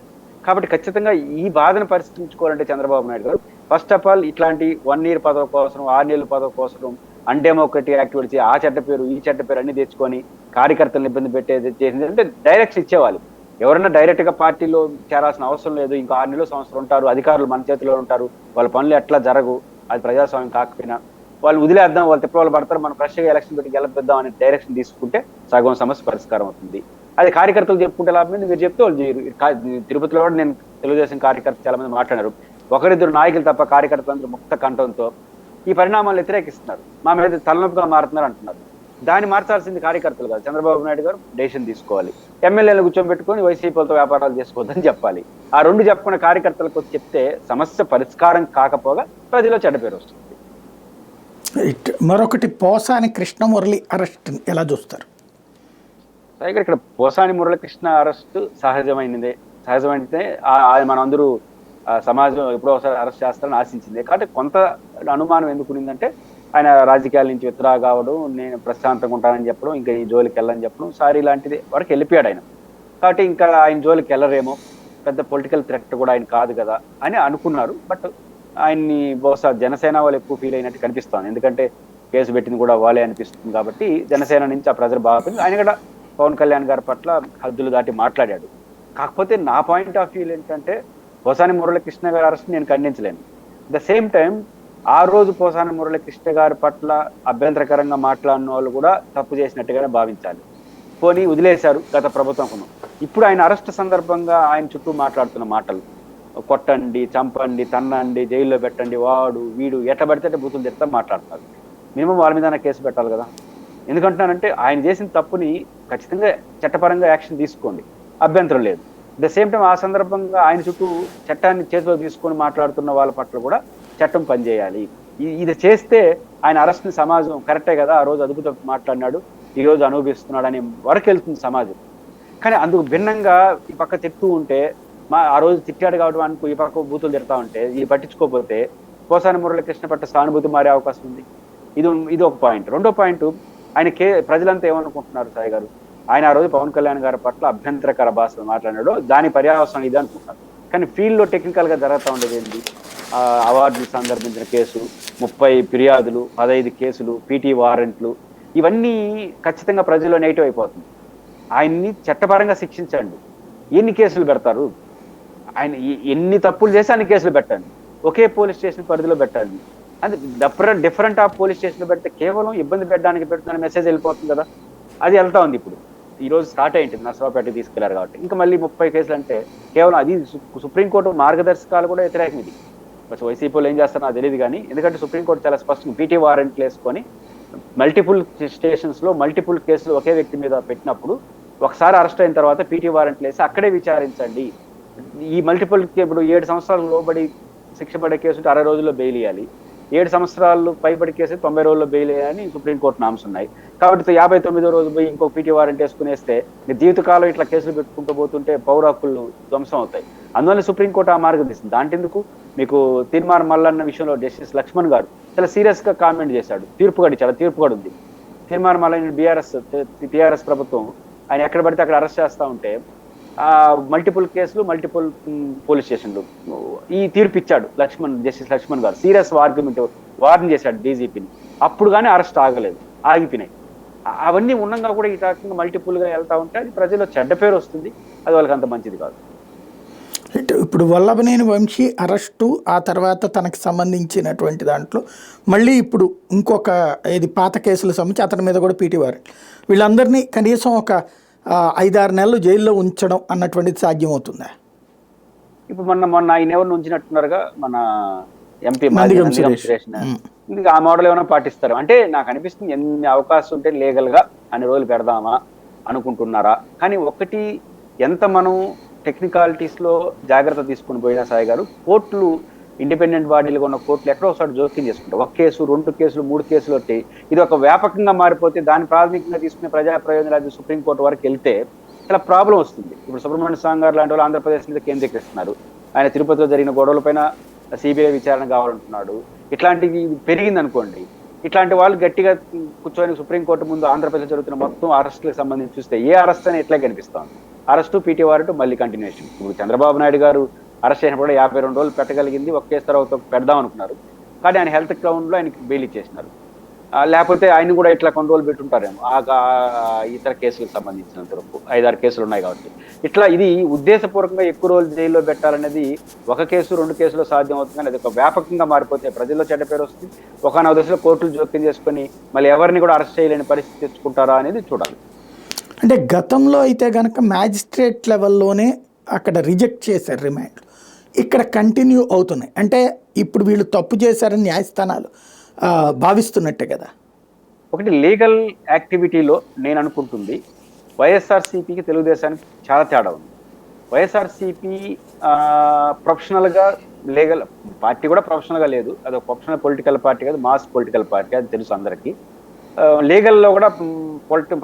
కాబట్టి ఖచ్చితంగా ఈ బాధను పరిష్కరించుకోవాలంటే చంద్రబాబు నాయుడు గారు ఫస్ట్ ఆఫ్ ఆల్ ఇట్లాంటి 1 year పదవి కోసం, 6 నెలల పదవి కోసం అన్డెమోక్రటిక్ యాక్టివిటీస్, ఆ చెడ్డ పేరు ఈ చెడ్డ పేరు అన్ని తెచ్చుకొని కార్యకర్తలను ఇబ్బంది పెట్టేది చేసింది అంటే డైరెక్షన్ ఇచ్చేవాళ్ళు. ఎవరైనా డైరెక్ట్ గా పార్టీలో చేరాల్సిన అవసరం లేదు, ఇంకా 6 నెలలు సంవత్సరం ఉంటారు, అధికారులు మన చేతిలో ఉంటారు, వాళ్ళ పనులు ఎట్లా జరగు, అది ప్రజాస్వామ్యం కాకపోయినా వాళ్ళు వదిలేద్దాం, వాళ్ళు తిప్పలు పడతారు, మనం ఫ్రెష్గా ఎలక్షన్ పెట్టి గెలిపిద్దాం అనే డైరెక్షన్ తీసుకుంటే సగం సమస్య పరిష్కారం అవుతుంది. అది కార్యకర్తలు చెప్పుకుంటే లాభం, మీరు చెప్తే వాళ్ళు చేయరు. తిరుపతిలో కూడా నేను తెలుగుదేశం కార్యకర్తలు చాలా మంది మాట్లాడారు, 1-2 నాయకులు తప్ప కార్యకర్తలందరూ ముక్త కంఠంతో ఈ పరిణామాలు వ్యతిరేకిస్తున్నారు, మా మీద తలనొప్పిగా మారుతున్నారు అంటున్నారు. దాన్ని మార్చాల్సింది కార్యకర్తలు కాదు. చంద్రబాబు నాయుడు గారు డెసిషన్ తీసుకోవాలి. ఎమ్మెల్యేలు కూర్చోబెట్టుకొని వైసీపీలతో వ్యాపారాలు చేసుకోవద్దని చెప్పాలి. ఆ రెండు చెప్పుకున్న కార్యకర్తలకు వచ్చి చెప్తే సమస్య పరిష్కారం కాకపోగా ప్రజల్లో చెడ్డ పేరు వస్తుంది. మరొకటి పోసాని కృష్ణమురళి అరెస్ట్ ఎలా చూస్తారు? పైగా ఇక్కడ పోసాని మురళీకృష్ణ అరెస్ట్ సహజమైనదే. మనం అందరూ సమాజం ఎప్పుడో ఒకసారి అరెస్ట్ చేస్తారని ఆశించింది. కాబట్టి కొంత అనుమానం ఎందుకునిందంటే ఆయన రాజకీయాల నుంచి విత్డ్రా కావడం, నేను ప్రశాంతంగా ఉంటానని చెప్పడం, ఇంకా ఈ జోలికి వెళ్ళని చెప్పడం, సారీ లాంటిది వరకు వెళ్ళిపోయాడు ఆయన. కాబట్టి ఇంకా ఆయన జోలికి వెళ్ళరేమో, పెద్ద పొలిటికల్ థ్రెట్ కూడా ఆయన కాదు కదా అని అనుకున్నారు. బట్ ఆయన్ని బహుశా జనసేన వాళ్ళు ఎక్కువ ఫీల్ అయినట్టు కనిపిస్తుంది. ఎందుకంటే కేసు పెట్టింది కూడా వాళ్ళే అనిపిస్తుంది. కాబట్టి జనసేన నుంచి ఆ ప్రెజర్ బాగుంది. ఆయన కూడా పవన్ కళ్యాణ్ గారి పట్ల హద్దులు దాటి మాట్లాడాడు. కాకపోతే నా పాయింట్ ఆఫ్ వ్యూ ఏంటంటే పోసాని మురళీకృష్ణ గారి అరెస్ట్ నేను ఖండించలేను. ద సేమ్ టైం ఆ రోజు పోసాని మురళీకృష్ణ గారి పట్ల అభ్యంతరకరంగా మాట్లాడిన వాళ్ళు కూడా తప్పు చేసినట్టుగానే భావించాలి. పోనీ వదిలేశారు గత ప్రభుత్వం. ఇప్పుడు ఆయన అరెస్ట్ సందర్భంగా ఆయన చుట్టూ మాట్లాడుతున్న మాటలు, కొట్టండి, చంపండి, తన్నండి, జైల్లో పెట్టండి, వాడు వీడు ఎట్టబడితే బూతులు తిడతా మాట్లాడతారు. మినిమం వాళ్ళ మీద కేసు పెట్టాలి కదా. ఎందుకంటున్నానంటే ఆయన చేసిన తప్పుని ఖచ్చితంగా చట్టపరంగా యాక్షన్ తీసుకోండి, అభ్యంతరం లేదు. ద సేమ్ టైం ఆ సందర్భంగా ఆయన చుట్టూ చట్టాన్ని చేతిలో తీసుకొని మాట్లాడుతున్న వాళ్ళ పట్ల కూడా చట్టం పనిచేయాలి. ఇది చేస్తే ఆయన అరెస్ట్ని సమాజం కరెక్టే కదా, ఆ రోజు అదుపు తప్పు మాట్లాడినాడు, ఈ రోజు అనుభవిస్తున్నాడు అనే వరకు వెళ్తుంది సమాజం. కానీ అందుకు భిన్నంగా ఈ పక్క తిడుతూ ఉంటే, ఆ రోజు తిట్టాడు కాబట్టి అనుకో ఈ పక్క బూతులు తిడతా ఉంటే, ఇది పట్టించుకోకపోతే పోసాని మురళీకృష్ణ పట్ల సానుభూతి మారే అవకాశం ఉంది. ఇది ఒక పాయింట్. రెండో పాయింట్, ఆయన ప్రజలంతా ఏమనుకుంటున్నారు సాయి గారు, ఆయన ఆ రోజు పవన్ కళ్యాణ్ గారి పట్ల అభ్యంతరకర భాషలో మాట్లాడాడు, దాని పర్యావసనం ఇది అనుకుంటున్నారు. కానీ ఫీల్డ్లో టెక్నికల్ గా జరుగుతూ ఉండేది ఏంటి, అవార్డులు సందర్భించిన కేసు, 30 ఫిర్యాదులు, 15 కేసులు, పీటీ వారెంట్లు, ఇవన్నీ ఖచ్చితంగా ప్రజల్లో నెగిటివ్ అయిపోతుంది. ఆయన్ని చట్టపరంగా శిక్షించండి. ఎన్ని కేసులు పెడతారు? ఆయన ఎన్ని తప్పులు చేసి అన్ని కేసులు పెట్టండి, ఒకే పోలీస్ స్టేషన్ పరిధిలో పెట్టండి. అది డిఫరెంట్ ఆఫ్ పోలీస్ స్టేషన్లో పెడితే కేవలం ఇబ్బంది పెట్టడానికి పెడుతున్న మెసేజ్ వెళ్ళిపోతుంది కదా. అది వెళ్తా ఉంది. ఇప్పుడు ఈ రోజు స్టార్ట్ అయింది, నర్సరావుపేటకి తీసుకెళ్లారు కాబట్టి ఇంకా మళ్ళీ 30 కేసులు అంటే కేవలం అది సుప్రీంకోర్టు మార్గదర్శకాలు కూడా వ్యతిరేకం. ఇది వైసీపీలో ఏం చేస్తారో నాకు తెలియదు కానీ, ఎందుకంటే సుప్రీంకోర్టు చాలా స్పష్టంగా పీటీ వారెంట్లు వేసుకొని మల్టిపుల్ స్టేషన్స్ లో మల్టిపుల్ కేసులు ఒకే వ్యక్తి మీద పెట్టినప్పుడు ఒకసారి అరెస్ట్ అయిన తర్వాత పీటీ వారెంట్లు వేసి అక్కడే విచారించండి. ఈ మల్టిపుల్ ఇప్పుడు 7 సంవత్సరాలు లోబడి శిక్ష పడే కేసు 60 రోజుల్లో బెయిల్ ఇవ్వాలి, 7 సంవత్సరాలు పైబడి కేసు 90 రోజుల్లో బెయిల్ వేయాలని సుప్రీంకోర్టు నామ్స్ ఉన్నాయి. కాబట్టి 59వ రోజు పోయి ఇంకో పీటీ వారెంట్ వేసుకునేస్తే జీవితకాలం ఇట్లా కేసులు పెట్టుకుంటూ పోతుంటే పౌర హక్కులు ధ్వంసం అవుతాయి. అందువల్ల సుప్రీంకోర్టు ఆ మార్గం తీసింది. దాంటెందుకు మీకు తీర్మానం మల్లన్న విషయంలో జస్టిస్ లక్ష్మణ్ గారు చాలా సీరియస్ గా కామెంట్ చేశాడు. తీర్పు కూడా ఉంది. తీర్మానం మల్లన్న టీఆర్ఎస్ ప్రభుత్వం ఆయన ఎక్కడ పడితే అక్కడ అరెస్ట్ చేస్తా ఉంటే మల్టిపుల్ కేసులు, మల్టిపుల్ పోలీస్ స్టేషన్లు, ఈ తీర్పు ఇచ్చాడు జస్టిస్ లక్ష్మణ్ గారు. సీరియస్ ఆర్గ్యుమెంట్ వార్న్ చేశాడు డీజీపీని. అప్పుడు కానీ అరెస్ట్ ఆగలేదు, ఆగిపోయినాయి. అవన్నీ ఉండగా కూడా ఈ రకంగా మల్టిపుల్ గా వెళ్తా ఉంటే అది ప్రజల్లో చెడ్డ పేరు వస్తుంది. అది వాళ్ళకి అంత మంచిది కాదు. ఇప్పుడు వల్లభనేని వంశీ అరెస్టు, ఆ తర్వాత తనకి సంబంధించినటువంటి దాంట్లో మళ్ళీ ఇప్పుడు ఇంకొక పాత కేసుల సంబంధించి అతని మీద కూడా పీటీ వారెంట్, వీళ్ళందరినీ కనీసం ఒక 5-6 నెలలు జైల్లో ఉంచడం అన్నటువంటిది సాధ్యమవుతుందా? ఇప్పుడు మొన్న ఆయన ఎవరిని ఉంచినట్టున్నారుగా, మన ఎంపీ సురేష్. ఇంకా ఆ మోడల్ ఏమైనా పాటిస్తారు అంటే నాకు అనిపిస్తుంది. ఎన్ని అవకాశం ఉంటే లీగల్ గా అన్ని రోజులు పెడదామా అనుకుంటున్నారా? కానీ ఒకటి, ఎంత మనం టెక్నికాలిటీస్ లో జాగ్రత్త తీసుకుని పోయినా సాయి గారు, కోర్టులు ఇండిపెండెంట్ బాడీలుగా ఉన్న కోర్టులు ఎక్కడో ఒకసారి జోక్యం చేసుకుంటారు. 1 కేసు, 2 కేసులు, 3 కేసులు వచ్చి ఇది ఒక వ్యాపకంగా మారిపోతే దాన్ని ప్రాథమికంగా తీసుకునే ప్రజా ప్రయోజనాలు సుప్రీంకోర్టు వరకు వెళ్తే చాలా ప్రాబ్లం వస్తుంది. ఇప్పుడు సుబ్రహ్మణ్య స్వామి గారు లాంటి వాళ్ళు ఆంధ్రప్రదేశ్ మీద కేంద్రీకరిస్తున్నారు. ఆయన తిరుపతిలో జరిగిన గొడవల పైన సిబిఐ విచారణ కావాలంటున్నాడు. ఇట్లాంటివి పెరిగింది అనుకోండి, ఇట్లాంటి వాళ్ళు గట్టిగా కూర్చొని సుప్రీంకోర్టు ముందు ఆంధ్రప్రదేశ్ జరుగుతున్న మొత్తం అరెస్టులకు సంబంధించి చూస్తే ఏ అరెస్ట్ అని ఎట్లా కనిపిస్తాం. అరెస్టు, పీటీ వారెంట్, మళ్ళీ కంటిన్యూషన్. ఇప్పుడు చంద్రబాబు నాయుడు గారు అరెస్ట్ అయినప్పుడు 52 రోజులు పెట్టగలిగింది, 1 కేసు తర్వాత పెడదాం అనుకున్నారు. కానీ ఆయన హెల్త్ గ్రౌండ్ లో ఆయనకి బెయిల్ ఇచ్చేసినారు. లేకపోతే ఆయన కూడా ఇట్లా కొన్ని రోజులు పెట్టుంటారేమో ఇతర కేసులకు సంబంధించినంత వరకు 5-6 కేసులు ఉన్నాయి కాబట్టి. ఇట్లా ఇది ఉద్దేశపూర్వకంగా ఎక్కువ రోజులు జైల్లో పెట్టాలనేది 1 కేసు, 2 కేసులో సాధ్యం అవుతుంది. కానీ అది ఒక వ్యాపకంగా మారిపోతే ప్రజల్లో చెడ్డ పేరు వస్తుంది. ఒకనొక దశలో కోర్టులు జోక్యం చేసుకొని మళ్ళీ ఎవరిని కూడా అరెస్ట్ చేయలేని పరిస్థితి తెచ్చుకుంటారా అనేది చూడాలి. అంటే గతంలో అయితే కనుక మ్యాజిస్ట్రేట్ లెవెల్లోనే అక్కడ రిజెక్ట్ చేశారు రిమాండ్, ఇక్కడ కంటిన్యూ అవుతున్నాయి. అంటే ఇప్పుడు వీళ్ళు తప్పు చేశారని న్యాయస్థానాలు భావిస్తున్నట్టే కదా. ఒకటి లీగల్ యాక్టివిటీలో నేను అనుకుంటుంది వైఎస్ఆర్సీపీకి తెలుగుదేశానికి చాలా తేడా ఉంది. వైఎస్ఆర్సీపీ ప్రొఫెషనల్గా లీగల్ పార్టీ కూడా ప్రొఫెషనల్గా లేదు, అది ఒక ప్రొఫెషనల్ పొలిటికల్ పార్టీ కాదు, మాస్ పొలిటికల్ పార్టీ, అది తెలుసు అందరికీ. లీగల్లో కూడా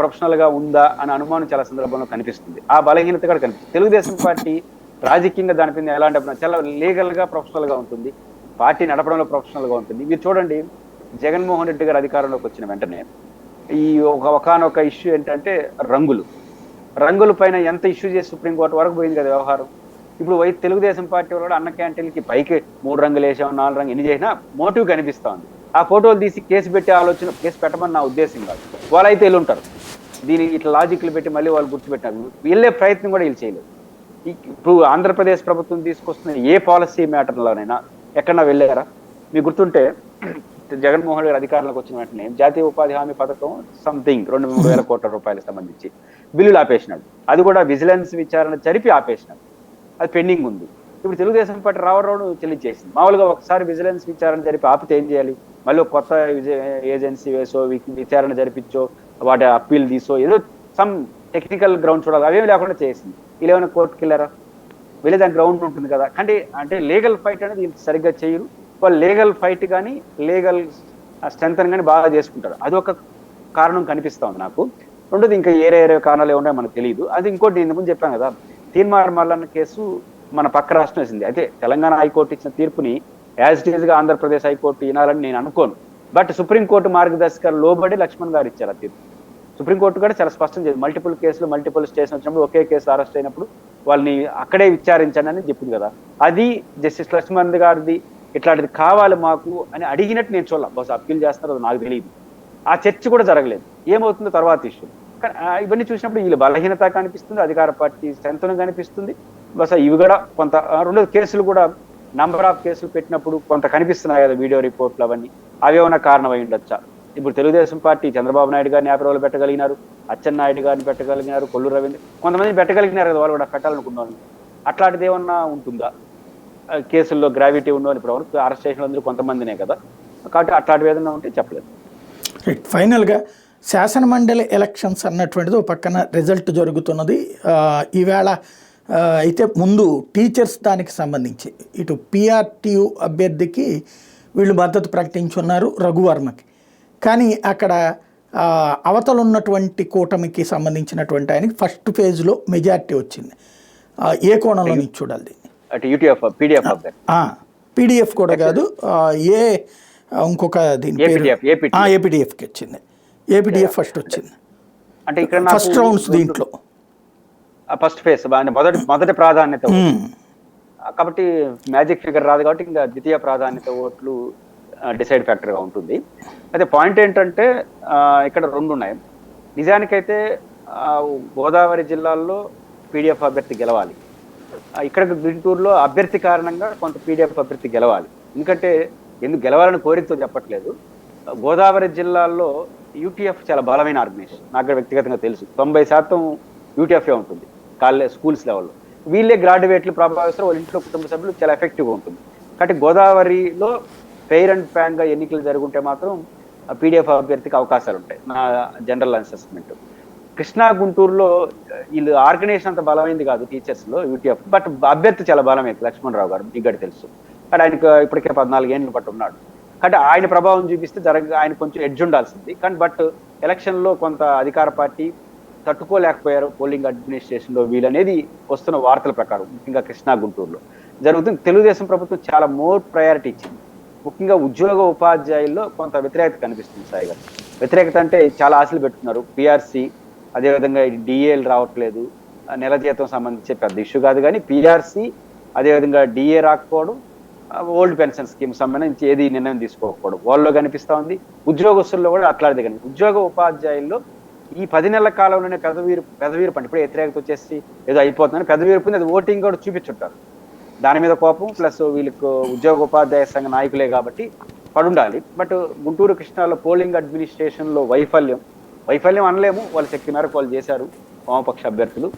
ప్రొఫెషనల్గా ఉందా అనే అనుమానం చాలా సందర్భంలో కనిపిస్తుంది. ఆ బలహీనత కూడా కనిపిస్తుంది. తెలుగుదేశం పార్టీ రాజకీయంగా దానిపైన ఎలాంటి చాలా లీగల్గా ప్రొఫెషనల్గా ఉంటుంది, పార్టీ నడపడంలో ప్రొఫెషనల్గా ఉంటుంది. మీరు చూడండి, జగన్మోహన్ రెడ్డి గారు అధికారంలోకి వచ్చిన వెంటనే ఈ ఒకనొక ఇష్యూ ఏంటంటే రంగుల పైన ఎంత ఇష్యూ చేసి సుప్రీంకోర్టు వరకు పోయింది కదా వ్యవహారం. ఇప్పుడు తెలుగుదేశం పార్టీ వాళ్ళు కూడా అన్న క్యాంటీన్కి పైకి 3 రంగులు వేసాం, 4 రంగులు ఎన్ని చేసినా మోటివ్ కనిపిస్తా ఉంది. ఆ ఫోటోలు తీసి కేసు పెట్టే ఆలోచన, కేసు పెట్టమని నా ఉద్దేశం కాదు, వాళ్ళైతే వీళ్ళు ఉంటారు దీని ఇట్లా లాజిక్లు పెట్టి మళ్ళీ వాళ్ళు గుర్తుపెట్టారు, వెళ్ళే ప్రయత్నం కూడా వీళ్ళు చేయలేదు. ఇప్పుడు ఆంధ్రప్రదేశ్ ప్రభుత్వం తీసుకొస్తున్న ఏ పాలసీ మ్యాటర్లోనైనా ఎక్కడన్నా వెళ్ళారా? మీకు గుర్తుంటే జగన్మోహన్ గారు అధికారంలోకి వచ్చిన వెంటనే జాతీయ ఉపాధి హామీ పథకం సంథింగ్ 2,000 కోట్ల రూపాయలకు సంబంధించి బిల్లులు ఆపేసినాడు. అది కూడా విజిలెన్స్ విచారణ జరిపి ఆపేసినాడు, అది పెండింగ్ ఉంది. ఇప్పుడు తెలుగుదేశం పార్టీ రావడం చెల్లించేసింది. మామూలుగా ఒకసారి విజిలెన్స్ విచారణ జరిపి ఆపితే ఏం చేయాలి? మళ్ళీ కొత్త ఏజెన్సీ వేసో విచారణ జరిపించో వాటి అప్పీల్ తీసో ఏదో సమ్ టెక్నికల్ గ్రౌండ్ చూడాలి, అవేమి లేకుండా చేసింది. వీళ్ళు ఏమైనా కోర్టుకి వెళ్ళారా? వెళ్ళే దాని గ్రౌండ్ ఉంటుంది కదా. అంటే లీగల్ ఫైట్ అనేది వీళ్ళు సరిగ్గా చేయరు. వాళ్ళు లీగల్ ఫైట్ కానీ లీగల్ స్ట్రెంత్ కానీ బాగా చేసుకుంటారు. అది ఒక కారణం కనిపిస్తా ఉంది నాకు. రెండోది ఇంకా ఏరే కారణాలు ఏమున్నాయో మనకు తెలియదు. అది ఇంకోటి ఇంతకుముందు చెప్పాను కదా, తీన్మార్ మల్లన్న కేసు మన పక్క రాష్ట్రం వేసింది. అయితే తెలంగాణ హైకోర్టు ఇచ్చిన తీర్పుని యాజ్ ఇట్ ఈజ్ గా ఆంధ్రప్రదేశ్ హైకోర్టు వినాలని నేను అనుకోను. బట్ సుప్రీంకోర్టు మార్గదర్శకాలు లోబడి లక్ష్మణ్ గారు ఇచ్చారు ఆ తీర్పు. సుప్రీంకోర్టు కూడా చాలా స్పష్టం చేసింది, మల్టిపుల్ కేసులు మల్టిపుల్ స్టేషన్ వచ్చినప్పుడు ఒకే కేసు అరెస్ట్ అయినప్పుడు వాళ్ళని అక్కడే విచారించండి అని చెప్పింది కదా. అది జస్టిస్ లక్ష్మణ్ గారిది ఇట్లాంటిది కావాలి మాకు అని అడిగినట్టు నేను చూడాలి. బహుశా అప్పీల్ చేస్తున్నారో నాకు తెలియదు. ఆ చర్చ కూడా జరగలేదు. ఏమవుతుందో తర్వాత ఇష్యూ. కానీ ఇవన్నీ చూసినప్పుడు వీళ్ళు బలహీనత కనిపిస్తుంది, అధికార పార్టీ స్ట్రెంత్ కనిపిస్తుంది. బహుశా ఇవి కూడా కొంత రెండు కేసులు కూడా నంబర్ ఆఫ్ కేసులు పెట్టినప్పుడు కొంత కనిపిస్తున్నాయి కదా వీడియో రిపోర్ట్లు, అవన్నీ అవేమన్నా కారణమై ఉండొచ్చా? ఇప్పుడు తెలుగుదేశం పార్టీ చంద్రబాబు నాయుడు గారిని 50 రోజులు పెట్టగలిగినారు, అచ్చెన్నాయుడు గారిని పెట్టగలిగినారు, కొల్లు రవీంద్ర కొంతమంది పెట్టగలిగినారు కదా, వాళ్ళు కూడా పెట్టాలనుకున్నాను. అట్లాంటిది ఏమన్నా ఉంటుందా? కేసుల్లో గ్రావిటీ ఉన్న ఇప్పుడు వరకు అరెస్ట్ చేసిన అందరూ కొంతమందినే కదా, కాబట్టి అట్లాంటివి ఏదైనా ఉంటే చెప్పలేదు. రైట్. ఫైనల్గా శాసనమండలి ఎలక్షన్స్ అన్నటువంటిది ఒక పక్కన రిజల్ట్ జరుగుతున్నది ఈవేళ. అయితే ముందు టీచర్స్ దానికి సంబంధించి ఇటు పిఆర్టీయు అభ్యర్థికి వీళ్ళు మద్దతు ప్రకటించున్నారు రఘువర్మకి. కానీ అక్కడ అవతల ఉన్నటువంటి కూటమికి సంబంధించినటువంటి ఆయనకి ఫస్ట్ ఫేజ్లో మెజారిటీ వచ్చింది. ఏ కోణంలో నుంచి చూడాలి దీన్ని? పీడిఎఫ్ కూడా కాదు, ఇంకొక దీని పేరు ఏపీడిఎఫ్కి వచ్చింది. ఏపీడిఎఫ్ ఫస్ట్ వచ్చింది. అంటే ఇక్కడ ఫస్ట్ రౌండ్స్ దీంట్లో ఫస్ట్ ఫేజ్ మొదటి ప్రాధాన్యత, కాబట్టి మ్యాజిక్ ఫిగర్ రాదు కాబట్టి ఇంకా ద్వితీయ ప్రాధాన్యత ఓట్లు డిసైడ్ ఫ్యాక్టర్గా ఉంటుంది. అయితే పాయింట్ ఏంటంటే ఇక్కడ 2 ఉన్నాయి. నిజానికైతే గోదావరి జిల్లాల్లో పీడిఎఫ్ అభ్యర్థి గెలవాలి. ఇక్కడ గుంటూరులో అభ్యర్థి కారణంగా కొంత పీడిఎఫ్ అభ్యర్థి గెలవాలి. ఎందుకంటే ఎందుకు గెలవాలని కోరికతో చెప్పట్లేదు. గోదావరి జిల్లాల్లో యూటీఎఫ్ చాలా బలమైన ఆర్గనైజేషన్, నాకు వ్యక్తిగతంగా తెలుసు. 90% యూటీఎఫ్ఏ ఉంటుంది స్కూల్స్ లెవెల్లో. వీళ్ళే గ్రాడ్యుయేట్లు ప్రభావిస్తారు, వాళ్ళ ఇంట్లో కుటుంబ సభ్యులు చాలా ఎఫెక్టివ్గా ఉంటుంది. కాబట్టి గోదావరిలో ఫెయిర్ అండ్ ఫ్రాంక్గా ఎన్నికలు జరుగుంటే మాత్రం పీడిఎఫ్ అభ్యర్థికి అవకాశాలు ఉంటాయి, నా జనరల్ అసెస్మెంట్. కృష్ణా గుంటూరులో వీళ్ళు ఆర్గనైజేషన్ అంత బలమైంది కాదు టీచర్స్లో యూటీఎఫ్, బట్ అభ్యర్థి చాలా బలమైంది లక్ష్మణరావు గారు, మీకు తెలుసు. కానీ ఆయనకు ఇప్పటికే 14 ఏళ్ళు పట్టు ఉన్నాడు. కాబట్టి ఆయన ప్రభావం చూపిస్తే ఆయన కొంచెం ఎడ్జ్ ఉండాల్సింది. కానీ బట్ ఎలక్షన్లో కొంత అధికార పార్టీ తట్టుకోలేకపోయారు పోలింగ్ అడ్మినిస్ట్రేషన్లో వీళ్ళనేది వస్తున్న వార్తల ప్రకారం, ముఖ్యంగా కృష్ణా గుంటూరులో జరుగుతుంది. తెలుగుదేశం ప్రభుత్వం చాలా మోర్ ప్రయారిటీ ఇచ్చింది. ముఖ్యంగా ఉద్యోగ ఉపాధ్యాయుల్లో కొంత వ్యతిరేకత కనిపిస్తుంది. సాయి గారు వ్యతిరేకత అంటే చాలా ఆశలు పెట్టుకున్నారు. పిఆర్సీ, అదేవిధంగా డిఏలు రావట్లేదు, నెల జీతం సంబంధించి పెద్ద ఇష్యూ కాదు. కానీ పిఆర్సీ, అదేవిధంగా డిఏ రాకపోవడం, ఓల్డ్ పెన్షన్ స్కీమ్ సంబంధించి ఏది నిర్ణయం తీసుకోకపోవడం వాళ్ళలో కనిపిస్తూ ఉంది. ఉద్యోగస్తుల్లో కూడా అట్లాంటిది కానీ ఉద్యోగ ఉపాధ్యాయుల్లో ఈ 10 నెలల కాలంలోనే పెదవీరు పండి ఇప్పుడు వ్యతిరేకత వచ్చేసి ఏదో అయిపోతుందని పెదవీరు పొంది అది ఓటింగ్ కూడా చూపించుంటారు. దాని మీద కోపం ప్లస్ వీళ్ళకు ఉద్యోగ ఉపాధ్యాయ సంఘ నాయకులే కాబట్టి పడుండాలి. బట్ గుంటూరు కృష్ణాలో పోలింగ్ అడ్మినిస్ట్రేషన్లో వైఫల్యం అనలేము, వాళ్ళ శక్తి మేరకు వాళ్ళు చేశారు వామపక్ష అభ్యర్థులు.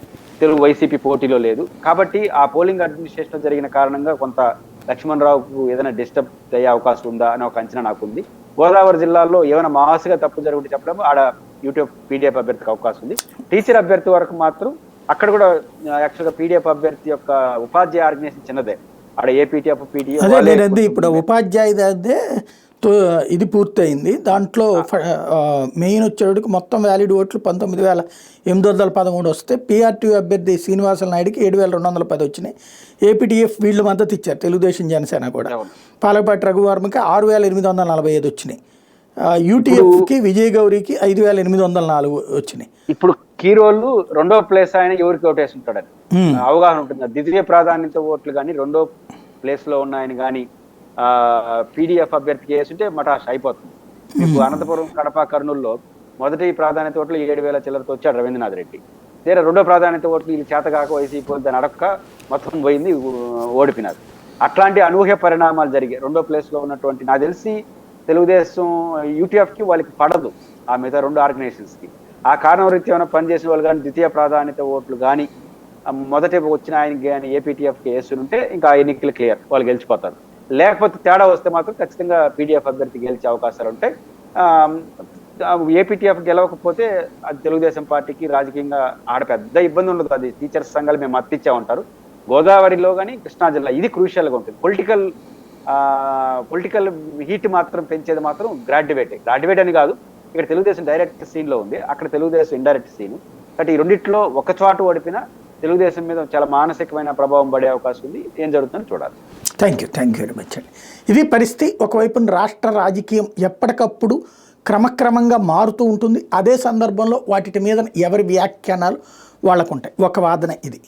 తెలుగు వైసీపీ పోటీలో లేదు కాబట్టి ఆ పోలింగ్ అడ్మినిస్ట్రేషన్ జరిగిన కారణంగా కొంత లక్ష్మణరావుకు ఏదైనా డిస్టర్బ్ అయ్యే అవకాశం ఉందా అని ఒక అంచనా నాకు ఉంది. గోదావరి జిల్లాలో ఏమైనా మాసుగా తప్పు జరుగుతుంటే చెప్పడం ఆడ యూట్యూబ్ పీడిఎఫ్ అభ్యర్థికి అవకాశం ఉంది. టీచర్ అభ్యర్థి వరకు మాత్రం అక్కడ కూడా యాక్చువల్గా పీడిఎఫ్ అభ్యర్థి యొక్క ఉపాధ్యాయ ఆర్గనైజేషన్ చిన్నదే, ఆడ ఏపీటీఎఫ్ అదే ఇప్పుడు ఉపాధ్యాయుదే ఇది పూర్తయింది. దాంట్లో మెయిన్ వచ్చేటికి మొత్తం వ్యాలిడ్ ఓట్లు 19,813 వస్తే పీఆర్టీ అభ్యర్థి శ్రీనివాస నాయుడికి 7,210 వచ్చినాయి. ఏపీటీఎఫ్ వీళ్ళు మద్దతు ఇచ్చారు, తెలుగుదేశం జనసేన కూడా. పాలకపాటి రఘువర్మకి 6,845 వచ్చినాయి. యూటీఎఫ్కి విజయ్ గౌరికి 5,804 వచ్చినాయి. ఇప్పుడు కీ రోల్ రెండో ప్లేస్ ఆయన ఎవరికి ఓటేసి ఉంటాడని అవగాహన ఉంటుంది. ద్వితీయ ప్రాధాన్యత ఓట్లు కానీ రెండో ప్లేస్ లో ఉన్న ఆయన కానీ పీడిఎఫ్ అభ్యర్థికి వేస్తుంటే మటాష్ అయిపోతుంది. ఇప్పుడు అనంతపురం, కడప, కర్నూలులో మొదటి ప్రాధాన్యత ఓట్లు 7,000 చిల్లరతో వచ్చాడు రవీంద్రనాథ్ రెడ్డి. లేదా రెండో ప్రాధాన్యత ఓట్లు వీళ్ళు చేతగాక వైసీపీ దాన్ని అడక్క మొత్తం పోయింది, ఓడిపోయినారు. అట్లాంటి అనూహ్య పరిణామాలు జరిగాయి. రెండో ప్లేస్ లో ఉన్నటువంటి నాకు తెలిసి తెలుగుదేశం యూటీఎఫ్ కి వాళ్ళకి పడదు ఆ మిగతా రెండు ఆర్గనైజేషన్స్ కి. ఆ కారణం రీత్యా ఏమైనా పనిచేసిన వాళ్ళు కానీ ద్వితీయ ప్రాధాన్యత ఓట్లు కానీ మొదటి వచ్చిన ఆయనకి కానీ ఏపీటీఎఫ్కి వేస్తుంటే ఇంకా ఆ ఎన్నికలు క్లియర్, వాళ్ళు గెలిచిపోతారు. లేకపోతే తేడా వస్తే మాత్రం ఖచ్చితంగా పీడిఎఫ్ అభ్యర్థి గెలిచే అవకాశాలు ఉంటాయి. ఏపీటీఎఫ్ గెలవకపోతే అది తెలుగుదేశం పార్టీకి రాజకీయంగా ఆడ పెద్ద ఇబ్బంది ఉండదు. అది టీచర్స్ సంఘాలు మేము మత్తిచ్చా ఉంటారు. గోదావరిలో కానీ కృష్ణా జిల్లా ఇది క్రూషియల్గా ఉంటుంది. పొలిటికల్ హీట్ మాత్రం పెంచేది మాత్రం గ్రాడ్యుయేట్ అని కాదు, ఇక్కడ తెలుగుదేశం డైరెక్ట్ సీన్ లో ఉంది, అక్కడ తెలుగుదేశం ఇండైరెక్ట్ సీన్. కాబట్టి ఈ రెండిట్లో ఒక చోట ఓడిపినా తెలుగుదేశం మీద చాలా మానసికమైన ప్రభావం పడే అవకాశం ఉంది. ఏం జరుగుతుందో చూడాలి. థ్యాంక్ యూ వెరీ మచ్ అండి. ఇది పరిస్థితి. ఒకవైపు రాష్ట్ర రాజకీయం ఎప్పటికప్పుడు క్రమక్రమంగా మారుతూ ఉంటుంది. అదే సందర్భంలో వాటి మీద ఎవరి వ్యాఖ్యానాలు వాళ్ళకు ఉంటాయి. ఒక వాదన ఇది.